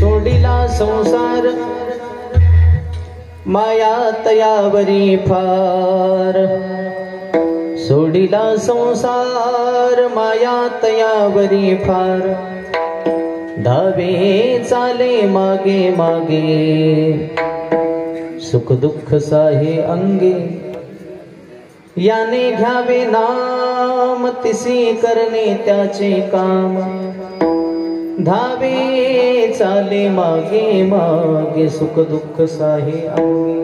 सोडिला संसार माया तयावरी फार सोडिला संसार माया तयावरी फार धावे चाले मागे मागे सुख दुःख साहे अंगे याने घ्यावे नाम तिसी करणे त्याचे काम धावे चाले मागे मागे सुख दुःख साहे अंगे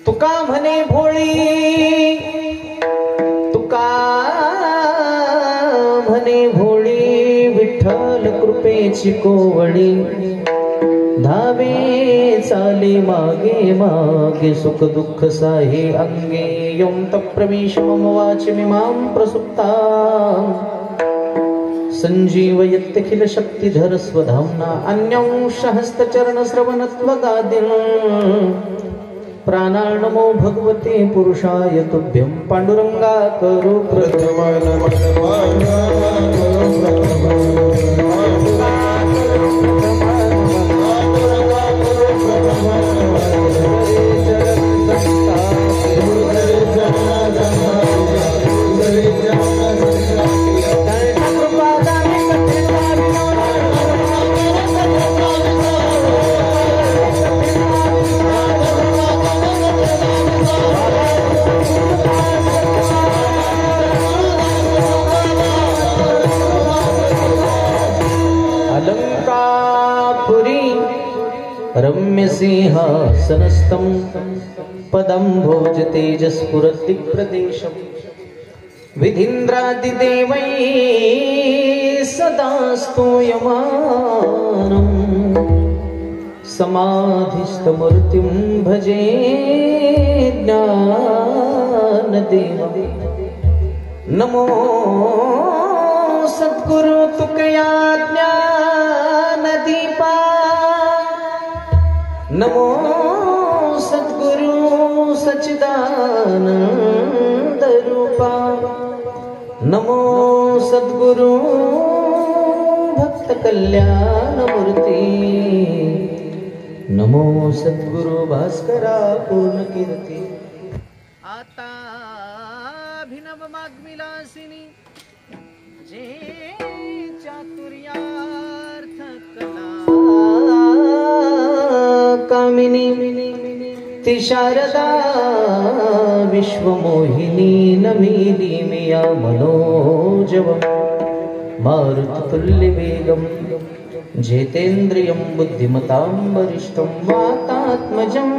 तुका म्हणे भोळी तुका म्हणे भोळी विठ्ठल कृपेची कोवळी धावे चाले मागे मागे सुख दुःख साहे अंगे यं तप्रविशमं वाचमिमां प्रसुप्ता संजीवयत्यखिल शक्तिधर स्वधाम्ना अन्यंशहस्तचरण श्रवणत्वगादिन् प्राणार्णमो भगवते पुरुषाय तुभ्यं पांडुरंगा करो प्रथम रम्य सिंहासनस्थं पदं भोज तेजस्फुरद्दिप्रदेशं विधीन्द्रादिदेवैः सदा स्तूयमानं समाधिस्थमूर्तिं भजे ज्ञानदेवं नमो सद्गुरु तुकया ज्ञानदीपा नमो सद्गुरु सच्चिदानंद रूपा नमो सद्गुरु भक्त कल्याण मूर्ती नमो सद्गुरु भास्करा पूर्ण कीर्ती आता अभिनव मागविलासिनी जे चातुर्यार्थ कला कामिनी ती शारदा विश्वमोहिनी नमिनी मिया मनोजवं मारुततुल्यवेगं जेतेन्द्रियं बुद्धिमतां वरिष्ठं वातात्मजं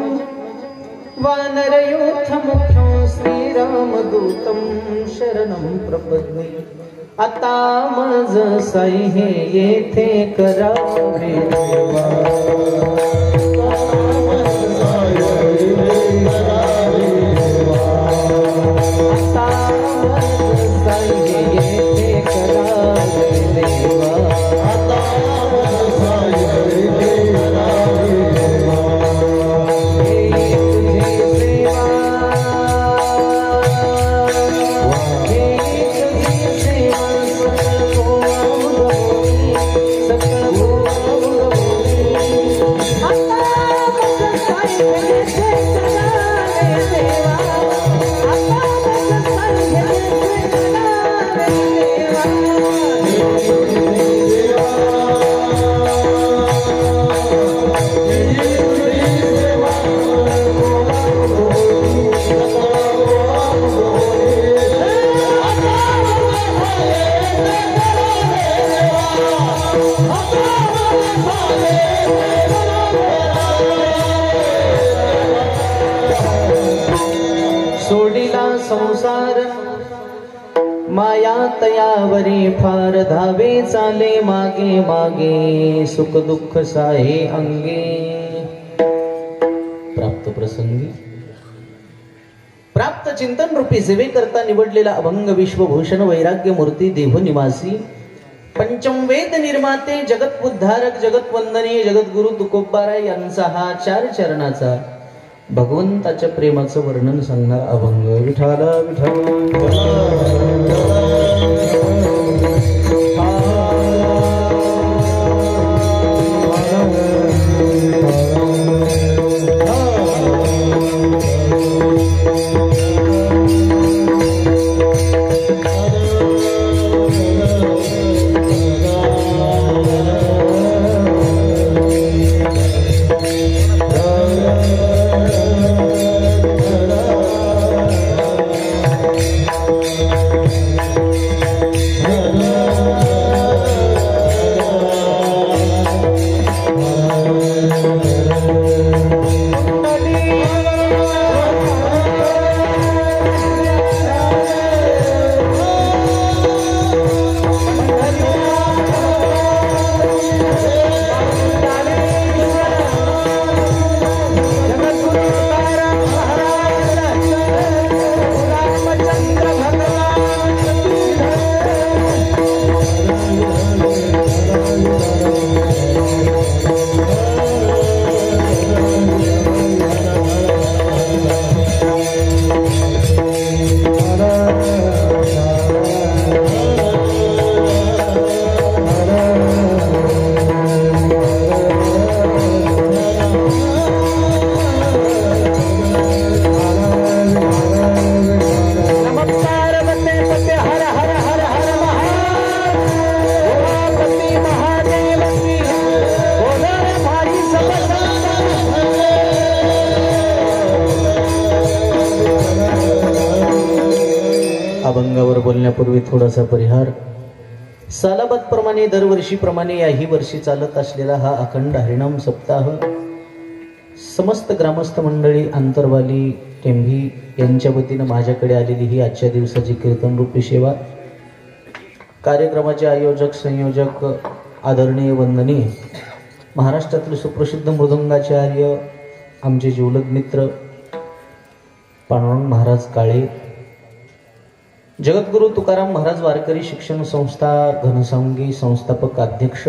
वानरयूथमुख्यं श्रीरामदूतं शरणं प्रपद्ये आता मज साई हे येथे करावे देवा संसार माया तयावरी फार धावे चाले मागे मागे सुख दुःख साहे अंगे प्राप्त प्रसंगी प्राप्त चिंतन रूपी सेवे करता निवडलेला अभंग विश्वभूषण वैराग्य मूर्ती देव निवासी पंचम वेद निर्माते जगत उद्धारक जगत वंदनीय जगद्गुरु तुकोबाराय यांचा हा 4 चरणाचा भगवंताच्या प्रेमाचं वर्णन सांगणार अभंग विठाला विठा बोलण्यापूर्वी थोडासा परिहार. सालाबादप्रमाणे दरवर्षीप्रमाणे याही वर्षी चालत असलेला हा अखंड हरिनाम सप्ताह समस्त ग्रामस्थ मंडळी, आंतरवाली, टेंभी यांच्या वतीनं माझ्याकडे आलेली ही आजच्या दिवसाची कीर्तन रूपी सेवा. कार्यक्रमाचे आयोजक, संयोजक, आदरणीय, वंदनीय महाराष्ट्रातील सुप्रसिद्ध मृदंगाचार्य, आमचे जिवलग मित्र पांडुरंग महाराज काळे, जगद्गुरु तुकाराम महाराज वारकरी शिक्षण संस्था घनसावंगी संस्थापक अध्यक्ष.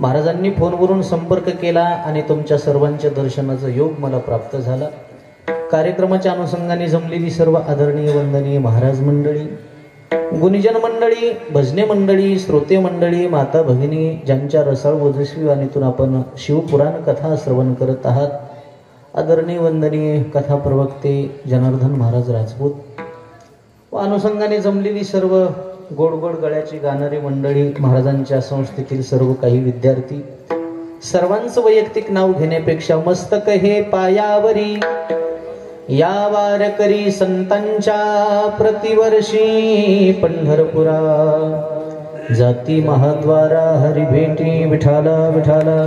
महाराजांनी फोनवरून संपर्क केला आणि तुमच्या सर्वांच्या दर्शनाचा योग मला प्राप्त झाला. कार्यक्रमाच्या अनुषंगाने जमलेली सर्व आदरणीय, वंदनीय महाराज मंडळी, गुणीजन मंडळी, भजने मंडळी, श्रोते मंडळी, माता भगिनी, ज्यांच्या रसाळ ओजस्वी वाणीतून आपण शिवपुराण कथा श्रवण करत आहात, आदरणीय, वंदनीय कथा प्रवक्ते जनार्दन महाराज राजपूत व अनुषंगाने जमलेली सर्व गोड गोड गळ्याची गाणारी मंडळी, महाराजांच्या संस्थेतील सर्व काही विद्यार्थी, सर्वांचं वैयक्तिक नाव घेण्यापेक्षा मस्तक हे पायावरी या वारकरी संतांच्या प्रतिवर्षी पंढरपुरा जाती महाद्वारा हरी भेटी विठाला विठाला.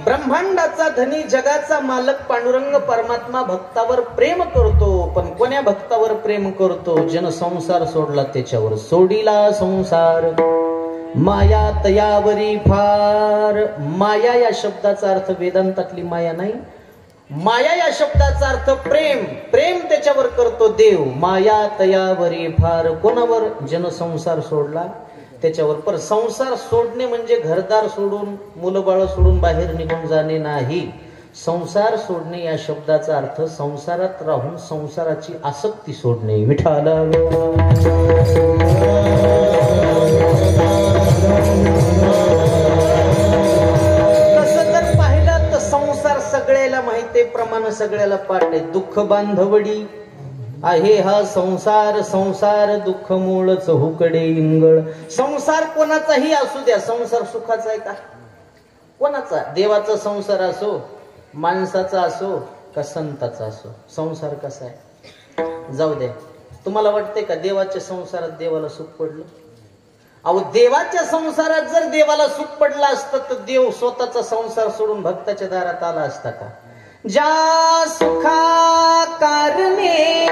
ब्रह्मांडाचा धनी, जगाचा मालक पांडुरंग परमात्मा भक्तावर प्रेम करतो. पण कोण्या भक्तावर प्रेम करतो? जन संसार सोडला त्याच्यावर. सोडिला संसार माया तयावरी फार. माया या शब्दाचा अर्थ वेदांतातली माया नाही. माया या शब्दाचा अर्थ प्रेम. प्रेम त्याच्यावर करतो देव. माया तयावरी फार. कोणावर? जन संसार सोडला त्याच्यावर. पर संसार सोडणे म्हणजे घरदार सोडून, मुलं बाळ सोडून बाहेर निघून जाणे नाही. संसार सोडणे या शब्दाचा अर्थ संसारात राहून संसाराची आसक्ती सोडणे. विठाला तसं जर पाहिलं तर संसार सगळ्याला माहिती, प्रमाण सगळ्याला पाठ आहे. दुःख बांधवडी आहे हा संसार. संसार दुःख मूळच हुकडे इंगळ. संसार कोणाचाही असू द्या, संसार सुखाचा आहे का? कोणाचा? देवाचा संसार असो, माणसाचा असो का संताचा असो, संसार कसा आहे? जाऊ द्या. तुम्हाला वाटतंय का देवाच्या संसारात देवाला सुख पडलं? अहो, देवाच्या संसारात जर देवाला सुख पडलं असतं तर देव स्वतःचा संसार सोडून भक्ताच्या दारात आला असता का? ज्या सुखा कारणे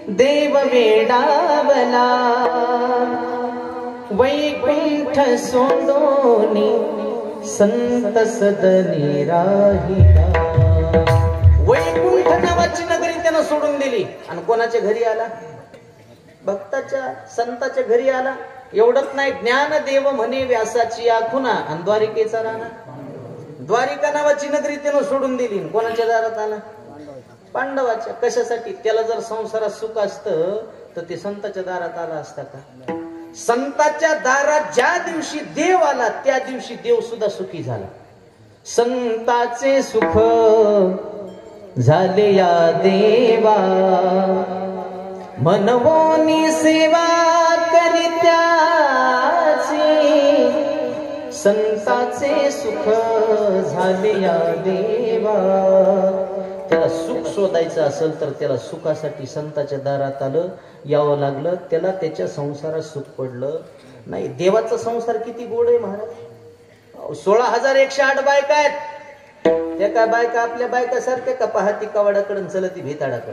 देव वेडावला, वैकुंठ सोडोनी संत सदनी राहिला. वैकुंठ नावाची नगरी त्यानं सोडून दिली आणि कोणाच्या घरी आला? भक्ताच्या, संताच्या घरी आला. एवढंच नाही, ज्ञानदेव म्हणे व्यासाची आखुना आणि द्वारिकेचा राणा. द्वारिका नावाची नगरी त्यानं सोडून दिली. कोणाच्या दारात आला? पांडवाच्या. कशासाठी? त्याला जर संसारात सुख असतं तर ते संताच्या दारात आला असता का? संताच्या दारात ज्या दिवशी देव आला त्या दिवशी देव सुद्धा सुखी झाला. संताचे सुख झाले या देवा, मनवोनी सेवा करित्याची. संताचे सुख झाले या देवा. त्याला सुख शोधायचं असेल तर त्याला सुखासाठी संताच्या दारात आलं, यावं लागलं. त्याला त्याच्या संसारात सुख पडलं नाही. देवाचा संसार किती गोड आहे महाराज. 16,108 बायका आहेत. त्या काय बायका आपल्या बायका सारख्या का? पहाती कवाडाकडून चलती भेताडाकडे.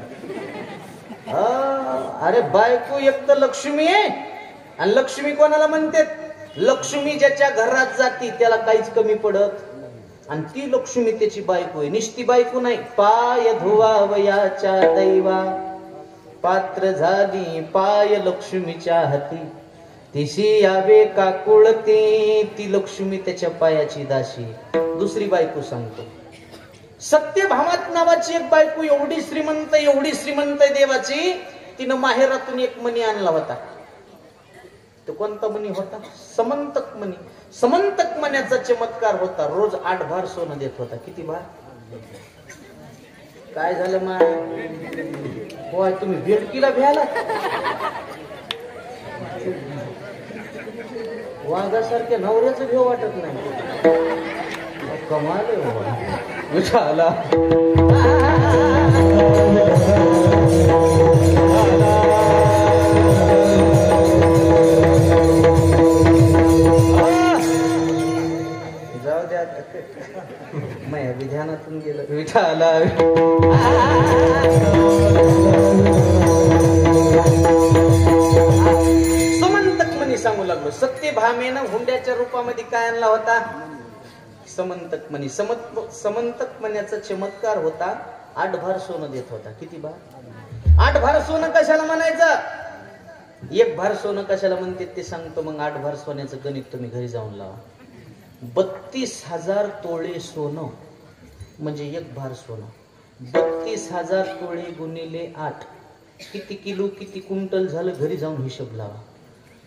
अरे बायको एक तर लक्ष्मी आहे. आणि लक्ष्मी कोणाला म्हणते? लक्ष्मी ज्याच्या घरात जाती त्याला काहीच कमी पडत. आणि ती लक्ष्मी त्याची बायको आहे. निष्ठी बायको नाही. पाय धुवावयाच्या दैवा, पात्र झाली पाय लक्ष्मीच्या हाती. तिशी यावे काकुळती, ती लक्ष्मी त्याच्या पायाची दाशी. दुसरी बायको सांगतो, सत्यभामात नावाची एक बायको एवढी श्रीमंत आहे देवाची, तिनं माहेरातून एक मणी आणला होता. तो कोणता मणी होता? समंतक मणी. समंतक मण्याचा चमत्कार होता. रोज 8 भार सोनं देत होता. किती भार? काय झालं मा? होय, तुम्ही भेटकीला भ्याला. वाघासारख्या नवऱ्याचं घेऊ वाटत नाही. कमाल आहे बाबा. विठाला जाऊ द्या माया विधानातून गेलं. विठाला समंतक म्हणी सांगू लागलो. सत्यभामेनं हुंड्याच्या रूपामध्ये काय आणला होता? समंतक म्हणी. समंतक म्हण्याचा चमत्कार होता. 8 भार सोनं देत होता. किती भार? 8 भार सोनं कशाला म्हणायचं? 1 भार सोनं कशाला म्हणते ते सांगतो. मग 8 भार सोन्याचं गणित तुम्ही घरी जाऊन लावा. 32,000 तोळे सोनं म्हणजे 1 भार सोनं. 32,000 तोळे गुणिले 8 किती किलो किती क्विंटल झालं? घरी जाऊन हिशोब लावा.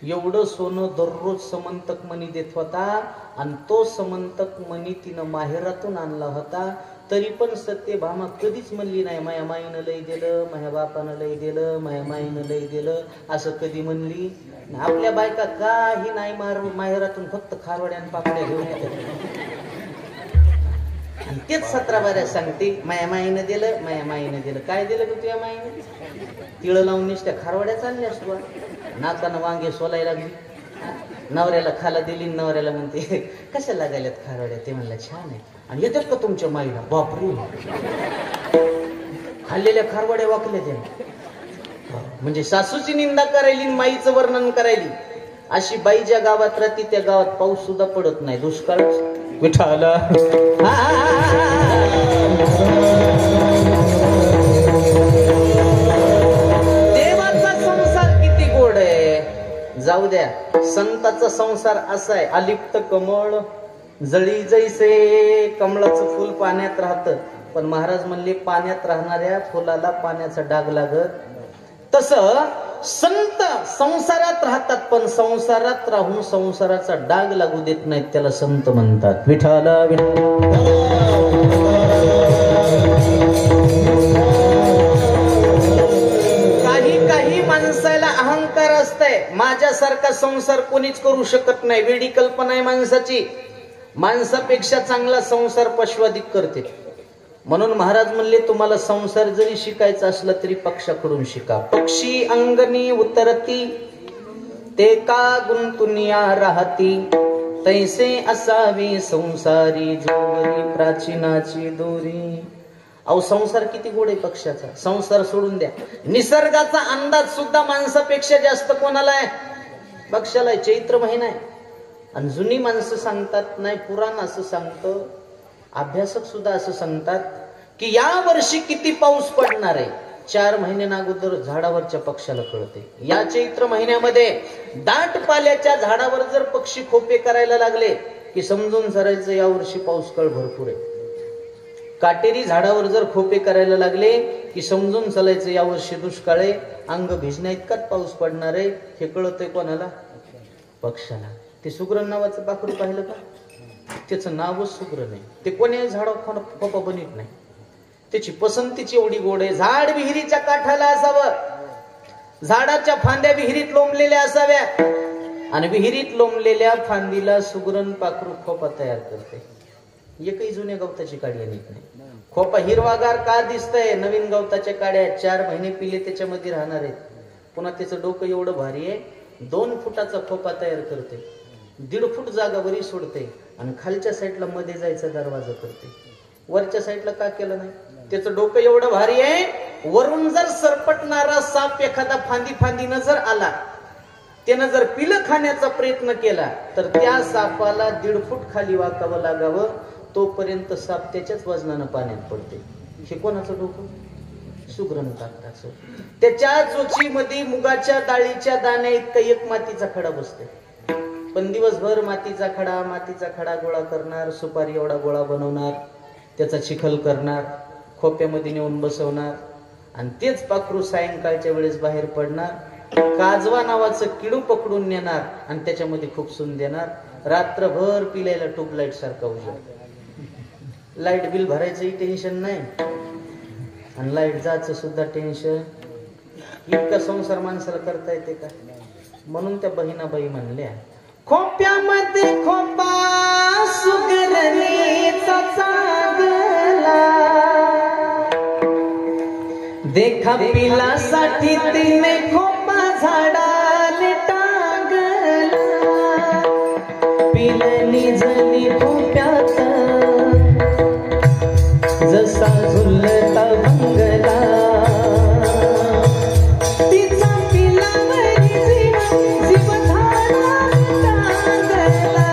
एवढं सोनं दररोज समंतक मणी देत होता. आणि तो समंतक मणी तिनं माहेरातून आणला होता. तरी पण सत्यभामा कधीच म्हणली नाही माया माईनं लय दिलं, माया बापानं लय दिलं, माया माईनं लय दिलं असं कधी म्हणली. आपल्या बायका काही नाही माहेरातून फक्त खारवड्या आणि पापड्या घेऊन येतात. आणि तेच 17 बाऱ्या सांगते माया माईनं दिलं, माया माईनं दिलं. काय दिलं का तुझ्या माईनं? तिळ लावून निसत्या खारवड्या चालल्या असतो. नाताना वांगे सोलायला लागली. नवऱ्याला खाला दिली. नवऱ्याला म्हणते कशा लागायल्यात खारवड्या? ते म्हणलं छान आहे. आणि येतात का तुमच्या माईला? बापरू खाल्लेल्या खारवड्या वाकल्या त्या. म्हणजे सासूची निंदा करायली, माईचं वर्णन करायली. अशी बाई ज्या गावात राहते त्या गावात पाऊस सुद्धा पडत नाही. दुष्काळ. विठाला देवाचा संसार किती गोड आहे. जाऊ द्या. संताचा संसार असा आहे. अलिप्त कमळ जळी जैसे. कमळाचं फुल पाण्यात राहतं. पण महाराज म्हणले पाण्यात राहणाऱ्या फुलाला पाण्याचा डाग लागत. तसं संत संसारात राहतात पण संसारात राहून संसाराचा डाग लागू देत नाहीत. त्याला संत म्हणतात. विठाला काही माणसाला अहंकार असतंय. माझ्यासारखा संसार कोणीच करू शकत नाही. वेडी कल्पना आहे माणसाची. माणसापेक्षा चांगला संसार पशुआधिक करते. म्हणून महाराज म्हणले तुम्हाला संसार जरी शिकायचा असला तरी पक्षाकडून शिका. पक्षी अंगणी उतरती ते का गुंतुनिया राहती. तैसे असावी संसारी जोवरी प्राचीनाची दोरी. अहो संसार किती गोड आहे पक्षाचा. संसार सोडून द्या. निसर्गाचा अंदाज सुद्धा माणसापेक्षा जास्त कोणाला आहे? पक्षाला आहे. चैत्र महिना आहे. आणि जुनी माणसं सांगतात नाही पुराण असं सांगतं. अभ्यासक सुद्धा असं सांगतात की या वर्षी किती पाऊस पडणार आहे 4 महिने अगोदर झाडावरच्या पक्षाला कळते. या चैत्र महिन्यामध्ये दाट पाल्याच्या झाडावर जर पक्षी खोपे करायला लागले की समजून सरायचं या वर्षी पाऊस काळ भरपूर आहे. काटेरी झाडावर जर खोपे करायला लागले की समजून चालायचं या वर्षी दुष्काळ आहे. अंग भिजण्या इतकाच पाऊस पडणार आहे. हे कळतंय कोणाला? पक्षाला. ते सुग्रण नावाचं पाखरू पाहिलं का? त्याचं नावच सुग्रण आहे. ते कोणी झाडावर खोपा बनित नाही. त्याची पसंतीची एवढी गोड आहे. झाड विहिरीच्या काठाला असावं. झाडाच्या फांद्या विहिरीत लोंबलेल्या असाव्या. आणि विहिरीत लोंबलेल्या फांदीला सुग्रण पाखरू खोपा तयार करते. एकही जुन्या गवताची काडी नीट नाही. खोपा हिरवागार का दिसतंय? नवीन गवताच्या काड्या 4 महिने पिले त्याच्यामध्ये राहणार आहेत. पुन्हा त्याचं डोकं एवढं भारी आहे 2 फुटाचा खोपा तयार करते. 1.5 फूट जागा वरी सोडते आणि खालच्या साईडला मध्ये जायचा दरवाजा करते. वरच्या साईडला का केलं नाही? त्याचं डोकं एवढं भारी आहे. वरून जर सरपटणारा साप एखादा फांदीनं जर आला त्यानं जर पिलं खाण्याचा प्रयत्न केला तर त्या सापाला 1.5 फूट खाली वाकावं लागावं. तोपर्यंत साप त्याच्याच वजनानं पाण्यात पडते. हे कोणाचं डोकं? सुग्रण पाखराचं. त्याच्या चोचीमध्ये मुगाच्या डाळीच्या दाण्या इतका एक मातीचा खडा बसते. पण दिवसभर मातीचा खडा गोळा करणार. सुपारी एवढा गोळा बनवणार. त्याचा चिखल करणार. खोप्यामध्ये नेऊन बसवणार. आणि तेच पाखरू सायंकाळच्या वेळेस बाहेर पडणार. काजवा नावाचं किडू पकडून नेणार आणि त्याच्यामध्ये खुपसून देणार. रात्रभर पिल्याला ट्यूबलाईट सारखा उजेड. लाईट बिल भरायचंही टेन्शन नाही आणि लाईट जायचं सुद्धा टेन्शन. इतका संसार माणसाला करता येते का? म्हणून त्या बहिणाबाई म्हणल्या खोप्यामध्ये खोपा सुगरणीचा चांगला देखा पिलासाठी तिने खोपा झाडाले टांगला पिलनी जली खोप्यात जसा झुलता भंगला तिचा पिलावरी जीव झाला टांगला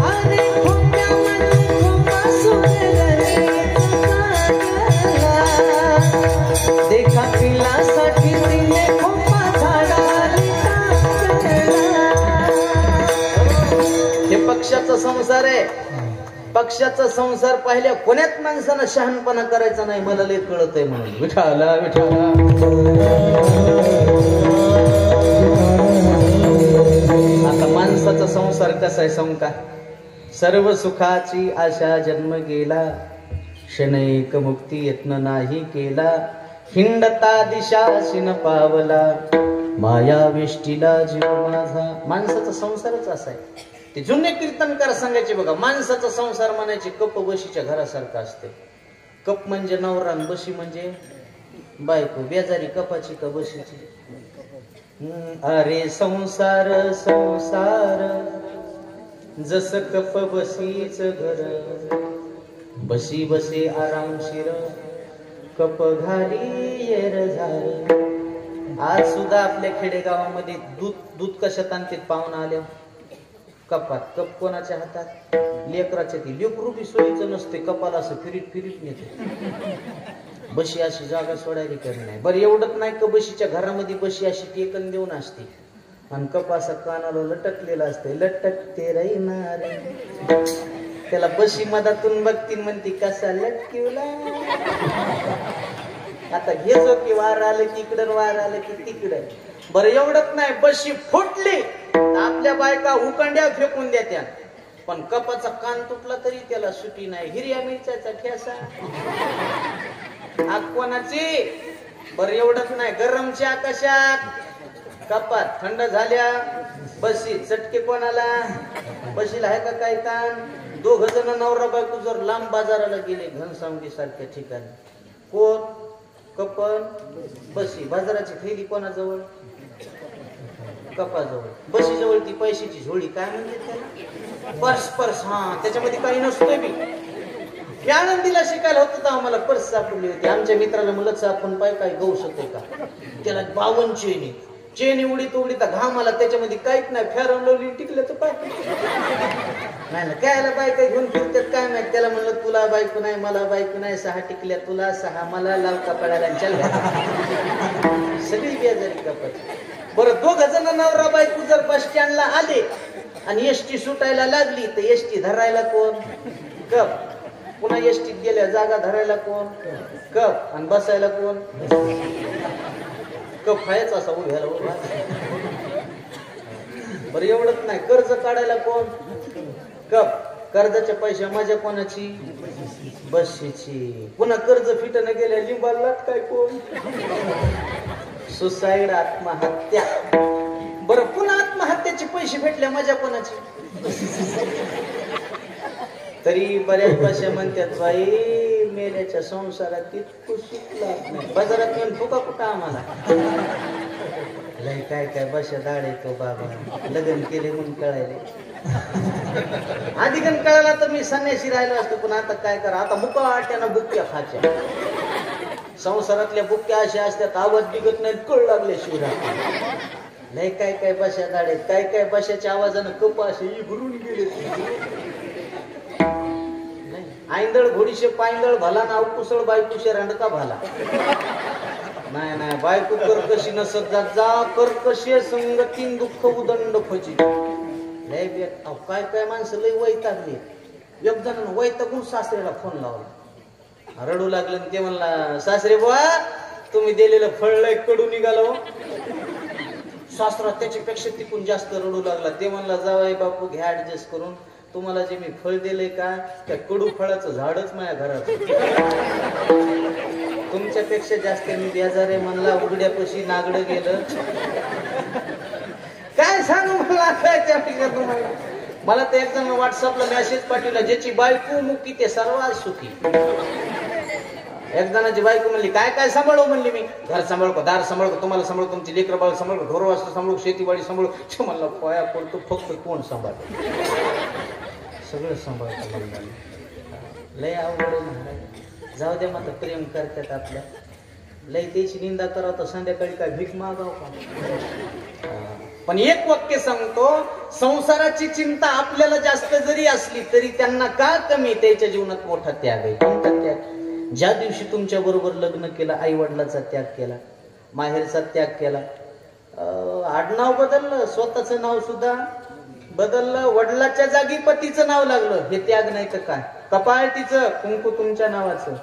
अरे खोप्यामध्ये खोपा सुगरणीचा चांगला देखा पिलासाठी तिने खोपा झाडाले टांगला. हे पक्षाचा संसार आहे. पक्षाचा संसार पाहिल्या कोण्यात माणसानं शहाणपणा करायचा नाही. मला लय कळतंय म्हणून विठाला विठाला. आता माणसाचा संसार कसा आहे सांगू का? सर्व सुखाची आशा जन्म गेला क्षणैक मुक्ती यत्न नाही केला हिंडता दिशा शिन पावला माया वेष्टीला जीव माझा. माणसाचा संसारच असा आहे. ते जुने कीर्तनकार सांगायचे बघा, माणसाचा संसार म्हणायचे कप बशीच्या घरासारखा असते. कप म्हणजे नवरा, बशी म्हणजे बायको. बेजारी कपाची का बशीची? अरे संसार संसार जस कप बशीच घर बशी बसे आरामशीर कप घाली येर झार. आज सुद्धा आपल्या खेडेगावामध्ये दूध कशात आणतात पाहुणा आल्या? कपात. कप कोणाच्या हातात? लेकराच्या. ती लेकरू बी सोयीचं नसते. कपाला असं फिरीत फिरीत नेते. बशी अशी जागा सोडायला कमी नाही. बरं एवढंच नाही का बशीच्या घरामध्ये बशी अशी टेकन देऊन असते आणि कप असा कानाला लटकलेला असते. लटकते रैनार. त्याला बशी मधातून बघतील म्हणते कसा लटकिवला. आता घेजो की वार आलं की इकडं वार आलं की तिकडं. बरं एवढंच नाही, बशी फुटली आपल्या बायका उकंड्या फेकून देत्या पण कपाचा कान तुटला तरी त्याला सुटी नाही. हिरव्या मिरच्याचा ठेसा आग कोणाची? बरं एवढंच नाही, गरमच्या आकाशात कपात थंड झाल्या बशी चटके कोणाला? बशीला आहे का काय कान? दोघ जण नवरा बायको जर लांब बाजाराला गेले घनसावंगी सारख्या ठिकाणी, कोण? कपन बशी. बाजाराची थैली कोणाजवळ? कपाजवळ. बशी जवळ ती पैशाची झोळी, काय म्हणजे त्याला? पर्स. पर्स. हा, त्याच्यामध्ये काही नसतोय बी. या आनंदीला शिकायला होतं तर आम्हाला पर्स सापडली होती. आमच्या मित्राला मुलच आपण पाय काय गहू शकते का? त्याला 52 चेनी. चेनी उडीत उडीत घाम आला, त्याच्यामध्ये काहीच नाही. फेरन लावली टिकलं तर पाय नाही ना. कायला बायका घेऊन फिरतात काय माहित. त्याला म्हणलं तुला बायको नाही मला बायको नाही, 6 टिकल्या तुला 6 मला, लाव कपाळाला चल. सगळी बेजारी कपात. बरं दोघ जण नवरा बायको जर बस स्टँडला आले आणि एसटी सुटायला लागली तर एसटी धरायला कोण? कप. पुन्हा एसटीत गेल्या जागा धरायला कोण? कप. आणि बसायला कोण? कप व्हायचा असा उभ्याला उभा. बरं एवढंच नाही, कर्ज काढायला कोण? कप. कर्जाच्या पैसे मजा कोणाची? बशीची. पुन्हा कर्ज फिटणं गेल्या लिंबाला काय कोण? सुसाईड, आत्महत्या. बरं पुन्हा आत्महत्याचे पैसे भेटल्या मजा कोणाची? तरी बऱ्याच भाषा म्हणतात बाई मेल्याच्या संसारात तितकं शिकला नाही. बाजारात येऊन फुका कुठं आम्हाला? लय काय काय भाषा दाड येतो बाबा. लग्न केले म्हणून कळायले. आधी गण कळाला तर मी संन्यासी राहिलो असतो, पण आता काय करा, आता मुका आट्यानं बुक्क्या खाच्या. संसारातल्या बुक्क्या अशा असतात आवाज बिगत नाही, कळ लागले शिवरात. लय काय काय भाषा दाडे. काय काय भाषाच्या आवाजानं कप असे इभरून गेले. आईंदळ घोडीशे पायंदळ भला नाव कुसळ बायकुशे रंडका भाला. नाही नाही, बायको कर्कशी नसत जात जा कर्कशे संगतीन दुःख उदंड खोची. लय बेट. काय काय माणसं लय वैतागली. एक जण वैतागून सासऱ्याला फोन लावला, रडू लागलं. ते म्हणला सासरे बुवा तुम्ही दिलेलं फळ लय कडू निघालो. सासरा त्याच्यापेक्षा तिकून जास्त रडू लागला. ते म्हणला जावई बापू घ्या ऍडजस्ट करून, तुम्हाला जे मी फळ दिलंय का त्या कडू फळाचं झाडच माझ्या घरात. तुमच्यापेक्षा जास्त मी बेजार आहे म्हणला. उघड्यापाशी नागडं गेलं. काय सांगू मला तुम्हाला. मला तर एक जण व्हॉट्सअपला मेसेज पाठवला, ज्याची बायको मुकी ते सर्वात सुखी. एक जणाची बायको म्हणली काय काय सांभाळू म्हणली, मी घर सांभाळतो, दार सांभाळतो, तुम्हाला सांभाळतो, तुमची लेकर बाळ सांभाळतो, ढोर वासरू सांभाळू, शेतीवाडी सांभाळू. मला पाया पडतो, फक्त कोण सांभाळतो, सगळं सांभाळतो. लय आवड. जाऊ दे मग प्रेम करतात आपलं, लय त्याची निंदा करावं तर संध्याकाळी काय भीक मागाव का. पण एक वाक्य सांगतो, संसाराची चिंता आपल्याला जास्त जरी असली तरी त्यांना का कमी, त्याच्या जीवनात मोठा त्याग आहे. कोणता त्याग? ज्या दिवशी तुमच्या बरोबर लग्न केलं, आई वडिलाचा त्याग केला, माहेरचा त्याग केला, आडनाव बदललं, स्वतःचं नाव सुद्धा बदललं, वडिलाच्या जागी पतीचं नाव लागलं, हे त्याग नाही तर काय. कपाळ तिचं, कुंकू तुमच्या नावाचं,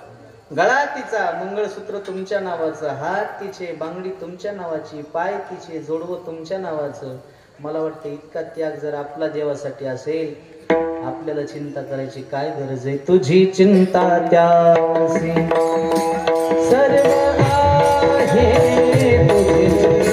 गळा तिचा, मंगळसूत्र तुमच्या नावाचं, हात तिचे, बांगडी तुमच्या नावाची, पाय तिचे, जोडवं तुमच्या नावाचं. मला वाटतं इतका त्याग जर आपला देवासाठी असेल, आपल्याला चिंता करायची काय गरज आहे. तुझी चिंता त्यासी सर्व आहे, तुझी चिंता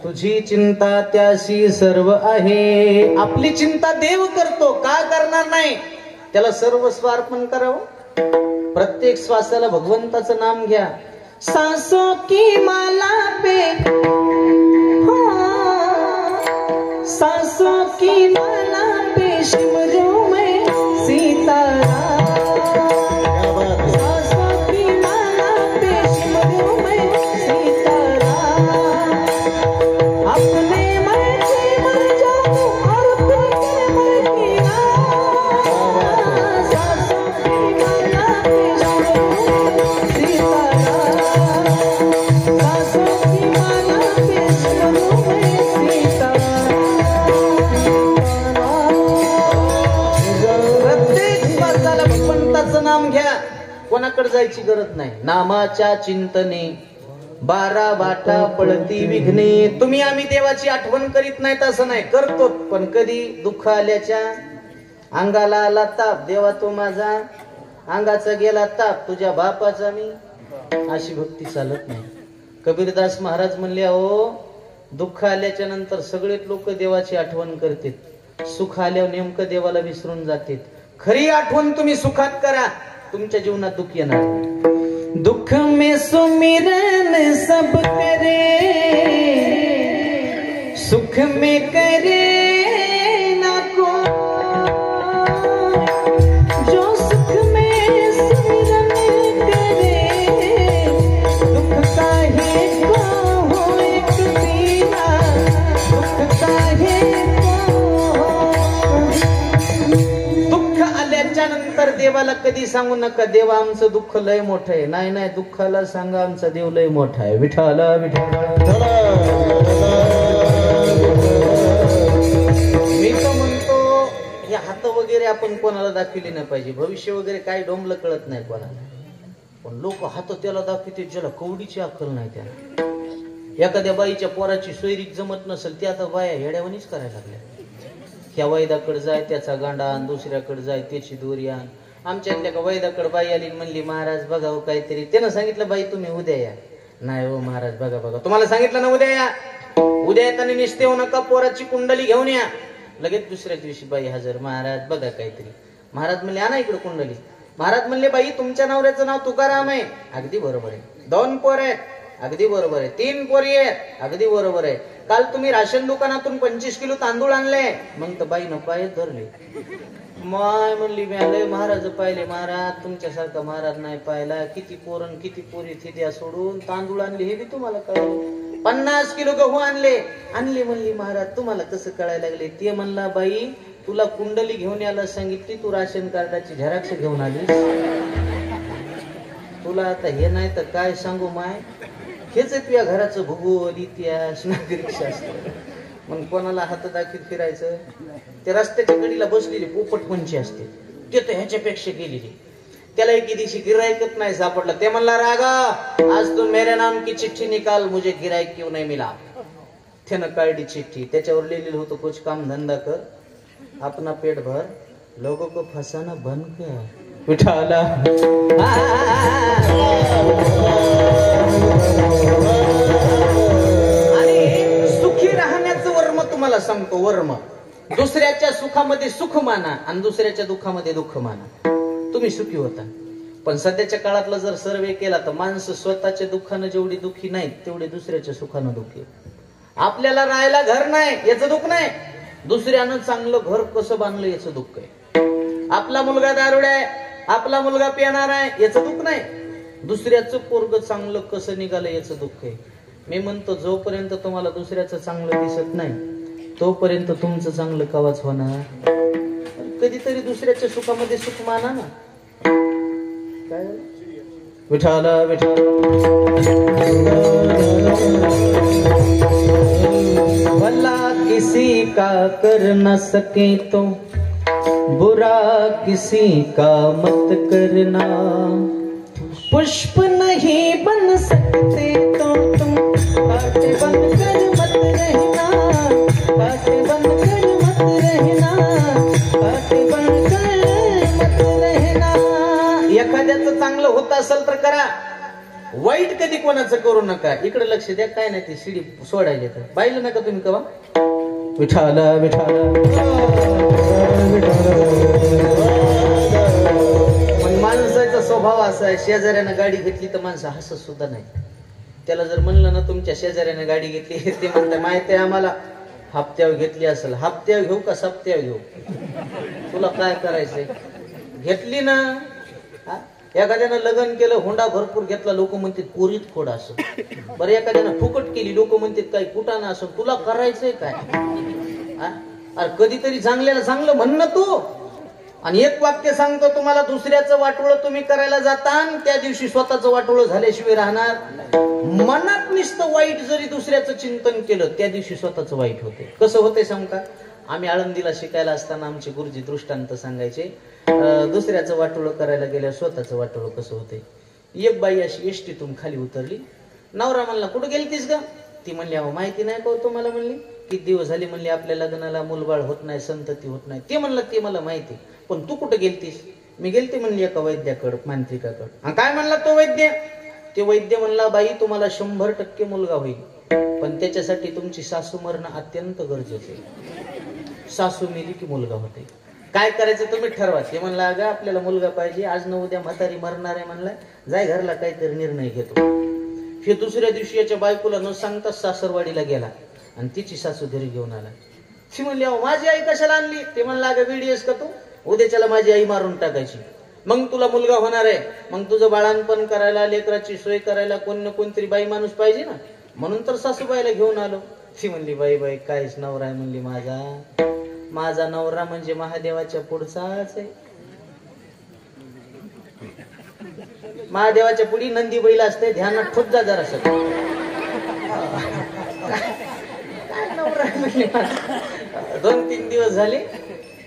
तुझी चिंता त्याशी सर्व आहे. आपली चिंता देव करतो, का करणार नाही. त्याला सर्व स्वार्पण करावं. प्रत्येक श्वासाला भगवंताचं नाम घ्या. सांसों की माला पे, सांसों की माला पे सिमरूं मैं सीताराम. कोणाकडे जायची गरज नाही. नामाच्या चिंतने 12 वाटा पळती विघ्ने. तुम्ही आम्ही देवाची आठवण करीत नाही असं नाही, करतो. पण कधी दुःख आल्याच्या, अंगाला आला ताप, देवा तो माझा, अंगाचा गेला ताप, तुझ्या बापाचा मी, अशी भक्ती चालत नाही. कबीरदास महाराज म्हणले, अहो दुःख आल्याच्या नंतर सगळेच लोक देवाची आठवण करतात, सुख आल्यावर नेमकं देवाला विसरून जातात. खरी आठवण तुम्ही सुखात करा, तुमच्या जीवनात दुःख येणार. दुःख में सुमिरन सब करे, सुख में करे ना को. जो सुख में सुमिरन करे, दुःख काहे को होए कबीरा, दुःख काहे को. दुःख दुःख आल्याच्या नंतर देवाला कधी सांगू नका देवा आमचं दुःख लय मोठं आहे. नाही नाही, दुःखाला सांगा आमचा देव लय मोठा आहे. विठाला विठाला. मी तर म्हणतो हे हात वगैरे आपण कोणाला दाखविले नाही पाहिजे. भविष्य वगैरे काही डोंबलं कळत नाही कोणाला, पण लोक हात त्याला दाखवते ज्याला कवडीची अक्कल नाही. त्याला एखाद्या बाईच्या पोराची सोयरीक जमत नसेल, ते आता बाया येड्यावानीच करायला लागल्या. ह्या वैदाकडे जाय त्याचा गांडा आण, दुसऱ्याकडे जाय त्याची दोरी आण. आमच्या का वैदाकडे बाई आली म्हणली महाराज बघावं काहीतरी. त्यानं सांगितलं बाई तुम्ही उद्या या. नाही हो महाराज बघा बघा, तुम्हाला सांगितलं ना उद्या या. उद्या येताना निस्ते होऊ नका, पोराची कुंडली घेऊन या. लगेच दुसऱ्या दिवशी बाई हजर. महाराज बघा काहीतरी. महाराज म्हणले आणा इकडे कुंडली. महाराज म्हणले बाई तुमच्या नवऱ्याचं नाव तुकाराम आहे. अगदी बरोबर आहे. 2 पोर आहेत. अगदी बरोबर आहे. 3 पोरी आहेत. अगदी बरोबर आहे. काल तुम्ही राशन दुकानातून 25 किलो तांदूळ आणले. मग तर बाईनं पाय धरले. माय म्हणली लय महाराज पाहिले. महाराज तुमच्यासारखा महाराज नाही पाहिला. किती पोरण किती पोरी थिद्या सोडून तांदूळ आणले हे बी तुम्हाला कळलं. 50 किलो गहू आणले. म्हणली महाराज तुम्हाला कसं कळायला लागले. ते म्हणला बाई तुला कुंडली घेऊन यायला सांगितली, तू राशन कार्डाची झेरॉक्स घेऊन आली. तुला आता हे नाही तर काय सांगू माय. हेच तुझ्या घराचं भूगोल इतिहास नागरिक शास्त्र. मग कोणाला हात दाखवीत फिरायचं. ते रस्त्याच्या कडीला बसलेली पोपट पंची असते, ते तर ह्याच्यापेक्षा गेलेली. त्याला एके दिवशी गिरायकच नाही सापडला. ते म्हणला रागा आज तू मेरे नाम की चिठ्ठी निकाल, मुझे गिरायक क्यों नहीं मिला. त्यानं काढली चिठ्ठी. त्याच्यावर लिहिलेलं होतं कुछ काम धंदा कर, अपना पेट भर, लोगों को फसाना बंद कर. विठाला. आणि सुखी राहण्याचं वर्म तुम्हाला सांगतो. वर्म दुसऱ्याच्या सुखामध्ये सुख माना आणि दुसऱ्याच्या दुःखामध्ये दुःख माना. तुम्ही सुखी होता. पण सध्याच्या काळातला जर सर्वे केला तर माणसं स्वतःच्या दुःखानं जेवढी दुःखी नाहीत तेवढे दुसऱ्याच्या सुखानं दुःखी. आपल्याला राहायला घर नाही याचं दुःख नाही, दुसऱ्यानं चांगलं घर कसं बांधलं याचं दुःख आहे. आपला मुलगा दारुड्या आहे, आपला मुलगा पिणार आहे याचं दुःख नाही, दुसऱ्याचं पोरग चांगलं कसं निघालं याचं दुःख आहे. मी म्हणतो जोपर्यंत तुम्हाला दुसऱ्याचं चांगलं दिसत नाही तोपर्यंत तुमचं चांगलं कवाच होणार. कधीतरी दुसऱ्याच्या सुखामध्ये सुख माना ना. काय विठाला विठाला. भला किसी का कर न सके तो बुरा किसी का मत करना. पुष्प नहीं बन सकते तो तुम कांटे बनकर मत रहना. कांटे बनकर मत रहना. कांटे बनकर मत रहना. एखाद्याचं चांगलं होत असेल तर करा, वाईट कधी कोणाचं करू नका. इकडे लक्ष द्या. काय नाही ते शिडी सोडायला तर पाहिलं नका तुम्ही कवा. विठाला विठाला. पण माणसाचा स्वभाव असा आहे, शेजाऱ्यानं गाडी घेतली तर माणसं हसत सुद्धा नाही. त्याला जर म्हणलं ना तुमच्या शेजाऱ्याने गाडी घेतली, ते म्हणतात माहिती आहे आम्हाला हप्त्यावर घेतली असेल. हप्त्यावर घेऊ का सप्त्यावर घेऊ, तुला काय करायचंय. घेतली ना. एखाद्यानं लग्न केलं, हुंडा भरपूर घेतला, लोक म्हणतात पोरीत खोड असं. बरं एखाद्यानं फुकट केली, लोक म्हणतात काय कुटाणा असं. तुला करायचंय काय. अरे कधीतरी चांगल्याला चांगलं म्हणणं तू. आणि एक वाक्य सांगतो तुम्हाला, दुसऱ्याचं वाटोळं तुम्ही करायला जाता त्या दिवशी स्वतःचं वाटोळं झाल्याशिवाय राहणार. मनात नुसतं वाईट जरी दुसऱ्याचं चिंतन केलं त्या दिवशी स्वतःचं वाईट होते. कसं होते सांग का. आम्ही आळंदीला शिकायला असताना आमचे गुरुजी दृष्टांत सांगायचे, दुसऱ्याचं वाटोळं करायला गेल्या स्वतःचं वाटोळं कसं होते. एक बाई अशी एसटीतून खाली उतरली. नवरा म्हणला कुठं गेलतीस का. ती म्हणली अहो माहिती नाही का तुम्हाला. म्हणली किती दिवस झाले म्हणली आपल्या लग्नाला मुलबाळ होत नाही, संतती होत नाही. ते म्हणलं ते मला माहिती, पण तू कुठं गेलतीस. मी गेलते म्हणली एका वैद्याकडं, मांत्रिकाकडं. काय म्हणला तो वैद्य. ते वैद्य म्हणला बाई तुम्हाला 100% मुलगा होईल, पण त्याच्यासाठी तुमची सासू मरणं अत्यंत गरजेचं आहे. सासू मेली की मुलगा होते. काय करायचं तुम्ही ठरवा. ते म्हणला अगं आपल्याला मुलगा पाहिजे, आज न उद्या म्हातारी मरणार आहे. म्हणला जाय घरला काहीतरी निर्णय घेतो. हे दुसऱ्या दिवशी याच्या बायकोला न सांगता सासरवाडीला गेला आणि तिची सासू घरी घेऊन आला. ती म्हणली अहो माझी आई कशाला आणली. ते म्हणला अगं वेडीस का तू, उद्याच्याला माझी आई मारून टाकायची, मग तुला मुलगा होणार आहे. मग तुझं बाळांपण करायला, लेकराची सोय करायला कोण ना कोणतरी बाई माणूस पाहिजे ना, म्हणून तर सासूबाईला घेऊन आलो. ती म्हणली बाई बाई काहीच नवरा आहे म्हणली माझा. माझा नवरा म्हणजे महादेवाच्या पुढचाच आहे. महादेवाच्या पुढी नंदी बैल असते, ध्यानात ठोक जा जरा सगळं. काय नवरा म्हणली मला. 2-3 दिवस झाले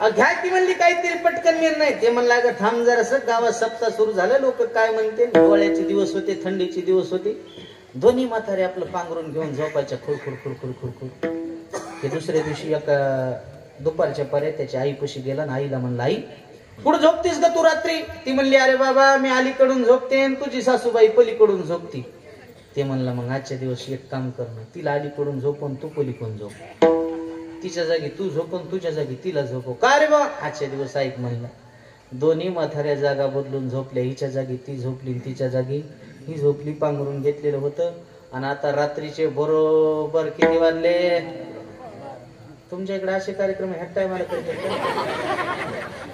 घ्या ती म्हणली काहीतरी पटकन निर्णय. ते म्हणलं अगं थांब जरासं, गावात सप्ताह सुरू झालं, लोक काय म्हणते. हिवाळ्याचे दिवस होते, थंडीचे दिवस होते. दोन्ही म्हातारे आपलं पांघरून घेऊन झोपायच्या खुरखुर खुरखुर खुरखुर. ते दुसऱ्या दिवशी एका दुपारच्या पर्यंत त्याच्या आईपाशी गेला ना आईला म्हणला, आई कुठं झोपतीस ग तू रात्री. ती म्हणली अरे बाबा मी अलीकडून झोपते आणि तुझी सासूबाई पलीकडून झोपती. ते म्हणला मग आजच्या दिवस एक काम कर ना, तिला अलीकडून झोपवून तू पलीकडून झोप, तिच्या जागी तू झोपवून तुझ्या जागी तिला झोपव. का रे बा आजच्या दिवस ऐक म्हणला. दोन्ही म्हाताऱ्या जागा बदलून झोपल्या. हिच्या जागी ती झोपली, तिच्या जागी ही झोपली. पांघरून घेतलेलं होतं. आणि आता रात्रीचे बरोबर किती वाजले. तुमच्या इकडे असे कार्यक्रम ह्या टायमाला करतात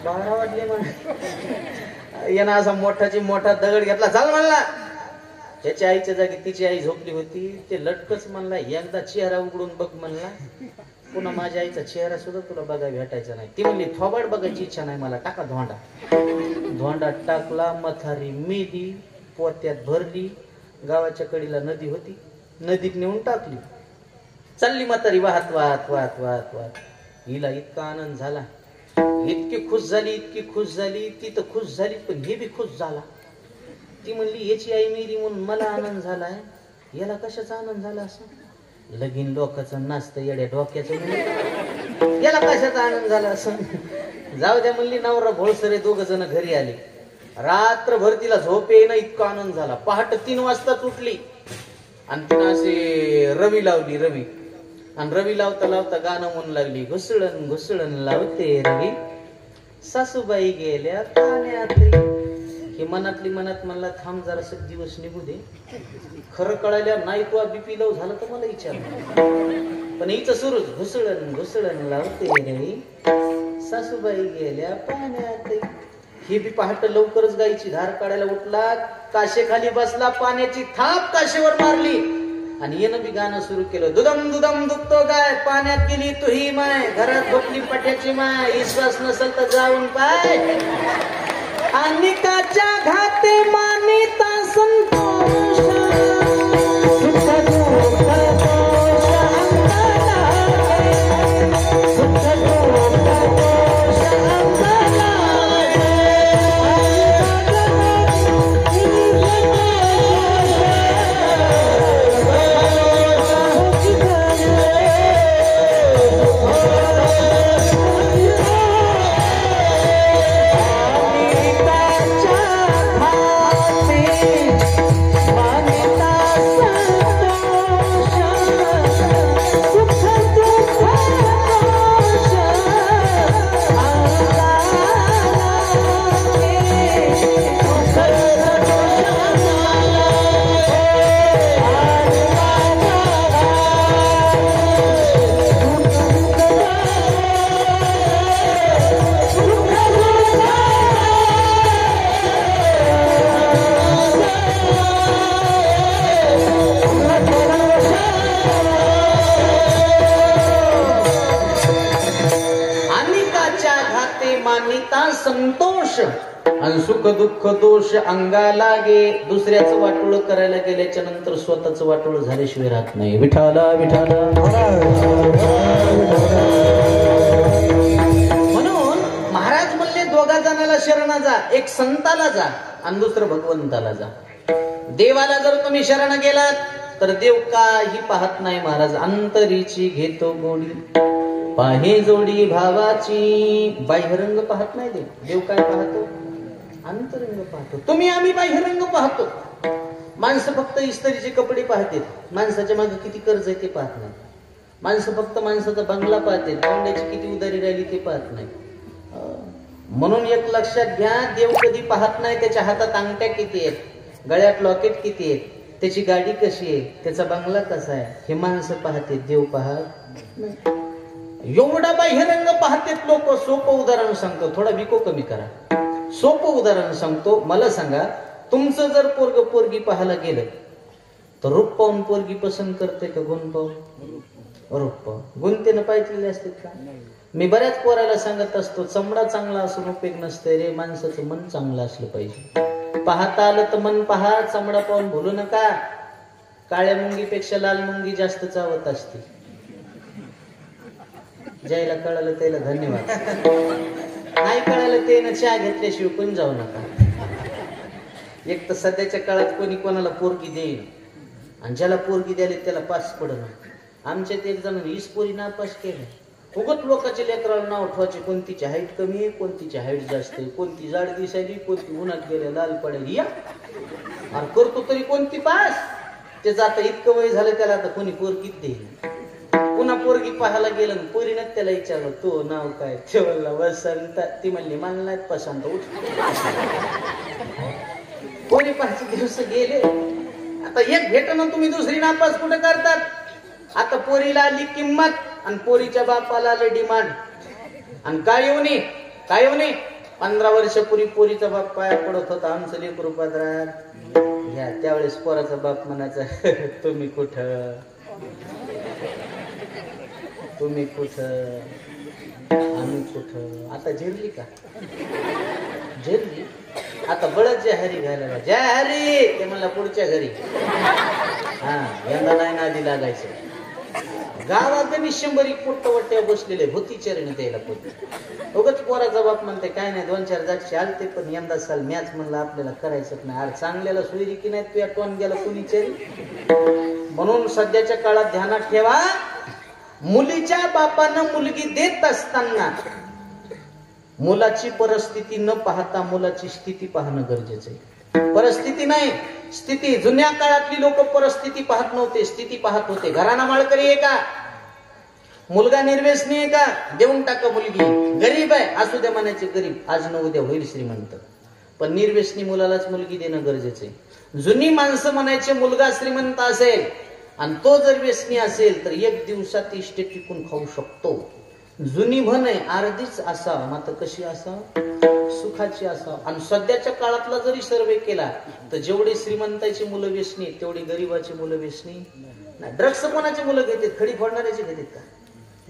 12 वाजले म्हणा. यानं असा मोठा दगड घेतला, चाल म्हणला. त्याच्या आईच्या जागी तिची आई झोपली होती. ते लटकच म्हणला, एकदा चेहरा उघडून बघ म्हणला, पुन्हा माझ्या आईचा चेहरा सुद्धा तुला बघा भेटायचा नाही. ती म्हणली थोबाड बघायची इच्छा नाही मला, टाका धोंडा टाकला. म्हातारी मेली, पोत्यात भरली. गावाच्या कडीला नदी होती, नदीत नेऊन टाकली. चालली म्हातारी वाहत वाहत वाहत वाहत वाहत. हिला इतका आनंद झाला, इतकी खुश झाली. ती तर खुश झाली पण हे बी खुश झाला. ती म्हणली याची आई मेली म्हणून मला आनंद झालाय, याला कशाचा आनंद झाला असं. लगीन लोकांचं नाचतं येड्या डोक्याचं, याला कशाचा आनंद झाला असं. जाऊ द्या म्हणली. नवरा भोळसरे 2 जण घरी आले. रात्रभर तिला झोप येईना, इतका आनंद झाला. पहाटे 3 वाजता उठली आणि तिनं अशी रवी लावली. आणि रवी लावता लावता गाणं म्हणू लागली, घुसळण घुसळण लावते रवी, सासूबाई गेल्या पाण्यात. हे मनातली मनात म्हणला थांब जरास दिवस निघू दे, खरं कळायला नाही तुला बीपी लो झालं तर मला विचार. पण हिचं सुरूच घुसळण घुसळण लावते रवी, सासूबाई गेल्या पाण्यात. हे बी पहाट लवकरच गायची धार काढायला उठला. काशेखाली बसला, पाण्याची थाप काशेवर मारली आणि येणं बी गाणं सुरू केलं. दुदम दुदम दुखतो गाय, पाण्यात गेली तू ही माय, घरात झोपली पट्याची माय, विश्वास नसल तर जाऊन पाय. अनिकाच्या घाते मानिता संतोष, संतोष आणि सुख दुःख दोष अंगा लागे. दुसऱ्याचं वाटोळ करायला गेल्याच्या नंतर स्वतःच वाटोळ झाल्याशिवाय राहत नाही. विठाला विठाला. म्हणून महाराज म्हणले 2 जणाला शरणा जा, एक संताला जा आणि दुसरं भगवंताला जा. देवाला जर तुम्ही शरण गेलात तर देव काही पाहत नाही. महाराज अंतरीची घेतो गोडी, पाहे जोडी भावाची. बाह्यरंग पाहत नाही देव. देव काय पाहतो? अंतरंग पाहतो. तुम्ही आम्ही बाह्यरंग पाहतो. माणसं फक्त इस्त्रीचे कपडे पाहते, माणसाच्या मागे किती कर्ज आहे ते पाहत नाही. माणसं फक्त माणसाचा बंगला पाहते, पाहुण्याची किती उदारी राहिली ते पाहत नाही. म्हणून एक लक्षात घ्या, देव कधी पाहत नाही त्याच्या हातात अंगठ्या किती आहेत, गळ्यात लॉकेट किती आहेत, त्याची गाडी कशी आहे, त्याचा बंगला कसा आहे, हे माणसं पाहते, देव पाहत नाही. एवढा बाह्यरंग पाहतेत लोक. सोपं उदाहरण सांगतो, थोडा विको कमी करा. सोपं उदाहरण सांगतो. मला सांगा, तुमचं जर पोरग पोरगी पाहायला गेलं तर रूप पाहून पोरगी पसंत करते का गुण पाहून? रूप पाहून. गुण त्यानं पाहिलेले असतात का? मी बऱ्याच पोराला सांगत असतो, चमडा चांगला असून उपयोग नसते रे, माणसाचं मन चांगलं असलं पाहिजे. पाहता आलं तर मन पहा, चामडा पाहून भूलू नका. काळ्या मुंगीपेक्षा लाल मुंगी जास्त चावत असते. ज्याला कळालं त्याला धन्यवाद. नाही कळालं ते ना चहा घेतल्याशिवाय कोणी जाऊ नका. एक तर सध्याच्या काळात कोणी कोणाला पोरगी देईल आणि ज्याला पोरगी द्यायला त्याला पास पडणं. आमच्यात एक जण 20 पोरी नापास केले. उगत लोकांच्या लेकराला नाव ठेवायचे, कोणतीची हाईट कमी आहे, कोणतीची हाईट जास्त आहे, कोणती जाड दिसायली, कोणती उन्हात गेल्या लाल पडेल. या अरे करतो तरी कोणती पास. ते जाता इतकं वय झालं त्याला आता कोणी पोरगीच देईल. पुन्हा पोरगी पाहायला गेलं, पोरीनं त्याला विचारलं तो नाव काय, ते म्हणला वसंत. ती म्हणली मला नाही पसंत. उठ. कोणी 5 दिवस गेले. आता एक भेटणं तुम्ही दुसरी नापास कुठे करतात. आता पोरीला आली किंमत आणि पोरीच्या बापाला आले डिमांड. आणि काय येऊ नये 15 वर्षापूर्वी पोरीचा बाप पाया पडत होता, आमचं लेकरू पदरात घ्या. त्यावेळेस पोराचा बाप म्हणायचा तुम्ही कुठं आम्ही कुठं. आता झेलली का? झेलली. आता बळच जय हरी घालायला. जय हरी ते मला पुढच्या घरी. हा यंदा नाही नादी लागायचं. गावात 100 पोट्टवट्ट्या बसलेले होती चरणी द्यायला पोटी. उगच पोराचा बाप म्हणते काय नाही 2-4 जागशी आलते, पण यंदा साल मॅच म्हणलं आपल्याला करायचंच नाही. अरे चांगल्याला सोयरी की नाही तुया टोन गेला कुणी चरी. म्हणून सध्याच्या काळात ध्यानात ठेवा, मुलीच्या बापानं मुलगी देत असताना मुलाची परिस्थिती न पाहता मुलाची स्थिती पाहणं गरजेचं आहे. परिस्थिती नाही स्थिती. जुन्या काळातली लोक परिस्थिती पाहत नव्हते, स्थिती पाहत होते. घराणा माळकरी आहे का, मुलगा निर्व्यसनी आहे का, देऊन टाका मुलगी. गरीब आहे असू द्या म्हणायचे गरीब, आज न उद्या होईल श्रीमंत. पण निर्व्यसनी मुलालाच मुलगी देणं गरजेचं आहे. जुनी माणसं म्हणायचे मुलगा श्रीमंत असेल आणि तो जर व्यसनी असेल तर 1 दिवसात इष्टेट टिकून खाऊ शकतो. जुनी म्हण आहे अर्धीच असा मात्र कशी असा सुखाची असा. आणि सध्याच्या काळातला जरी सर्वे केला तर जेवढे श्रीमंताची मुलं व्यसनी तेवढी गरीबाची मुलं व्यसनी नाही. ड्रग्स कोणाची मुलं घेतात, खडी फोडणाऱ्याची घेतात का?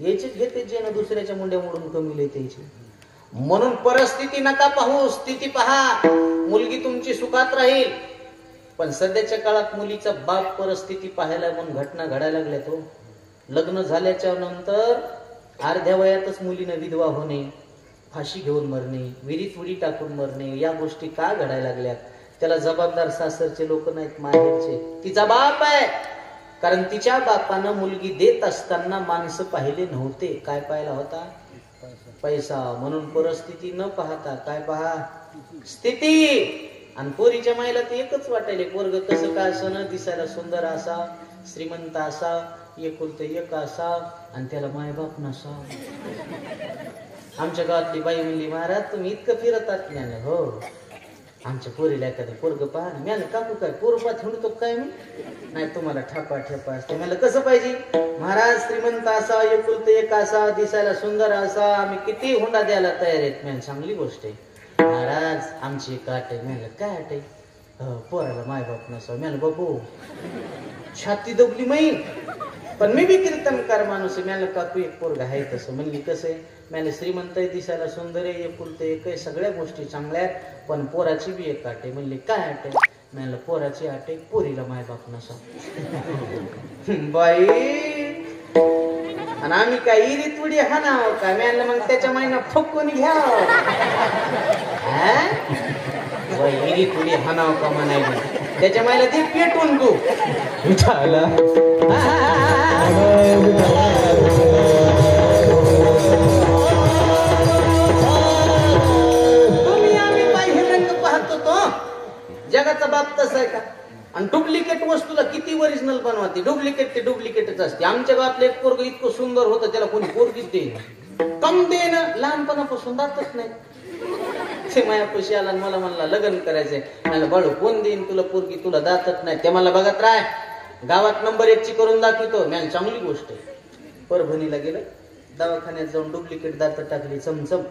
याचीच घेतात जे ना दुसऱ्याच्या मुंड्या मोडून कमी त्याची. म्हणून परिस्थिती नका पाहू, स्थिती पहा. मुलगी तुमची सुखात राहील. पण सध्याच्या काळात मुलीचा बाप परिस्थिती पाहायला म्हणून घटना घडायला लागल्या. तो लग्न झाल्याच्या नंतर अर्ध्या वयातच मुलीनं विधवा होणे, फाशी घेऊन मरणे, विहिरीत उडी टाकून मरणे, या गोष्टी का घडायला लागल्यात? त्याला जबाबदार सासरचे लोक नाहीत, माहेरचे. तिचा बाप आहे. कारण तिच्या बापानं मुलगी देत असताना माणसं पाहिले नव्हते. काय पाहिला होता? पैसा. म्हणून परिस्थिती न पाहता काय पहा? स्थिती. आणि पोरीच्या माईला ते एकच वाटायले, पोरग कसं काय असं, दिसायला सुंदर असा, श्रीमंत असा, एकुलते एक असा, आणि त्याला मायबाप नसा. आमच्या गावातली बाई म्हणली महाराज तुम्ही इतकं फिरतात. नाही हो, आमच्या पोरीला एखादं पोरग पहा. मी काकू काय पोरपा हिंडतो काय? मी नाही तुम्हाला ठेपा असते. मला कसं पाहिजे महाराज? श्रीमंत असा, एकुलते एक असा, दिसायला सुंदर असा. आम्ही किती हुंडा द्यायला तयार आहेत. मी चांगली गोष्ट आहे महाराज, आमची एक आट आहे. म्हणलं काय आट आहे? पोराला मायबाप नसावं. म्हणलं बाबू छाती दबली माई, पण मी बी कीर्तनकार माणूस आहे. म्हणलं काकू एक पोरगा आहे तसं. म्हणली कसं आहे? म्हणलं श्रीमंत आहे, दिसायला सुंदर आहे, एकुलते एक आहे, सगळ्या गोष्टी चांगल्या आहेत, पण पोराची बी एक आट आहे. म्हणली काय आट आहे? म्हणलं पोराची आट आहे, पोरीला मायबाप नसावं. बाई आणि आम्ही काय इरीत उडी हाणाव का? म्हणलं मग त्याच्या मायना फुकून घ्या. इरीत उडी हाणाव का म्हणायला? त्याच्या मायला ते पेटून तू विचारला. तुम्ही आम्ही बाह्य रंग पाहतो तो जगाचा बाप तसा आहे का? आणि डुप्लिकेट वस्तूला किती ओरिजिनल बनवते? डुप्लिकेट ते डुप्लिकेटच असते. आमच्या गावातलं एक पोरग इतकं सुंदर होतं त्याला कोणी पोरगीच देईन. कम देन लहानपणापासून दातच नाही. ते मायापाशी आला मला म्हणला लग्न करायचंय. मला बाळू कोण देईन तुला पोरगी? तुला दातच नाही. ते मला बघत राय गावात नंबर 1 ची करून दाखवतो. मी चांगली गोष्ट आहे. परभणीला गेलं, दवाखान्यात जाऊन डुप्लिकेट दात टाकली चमचम.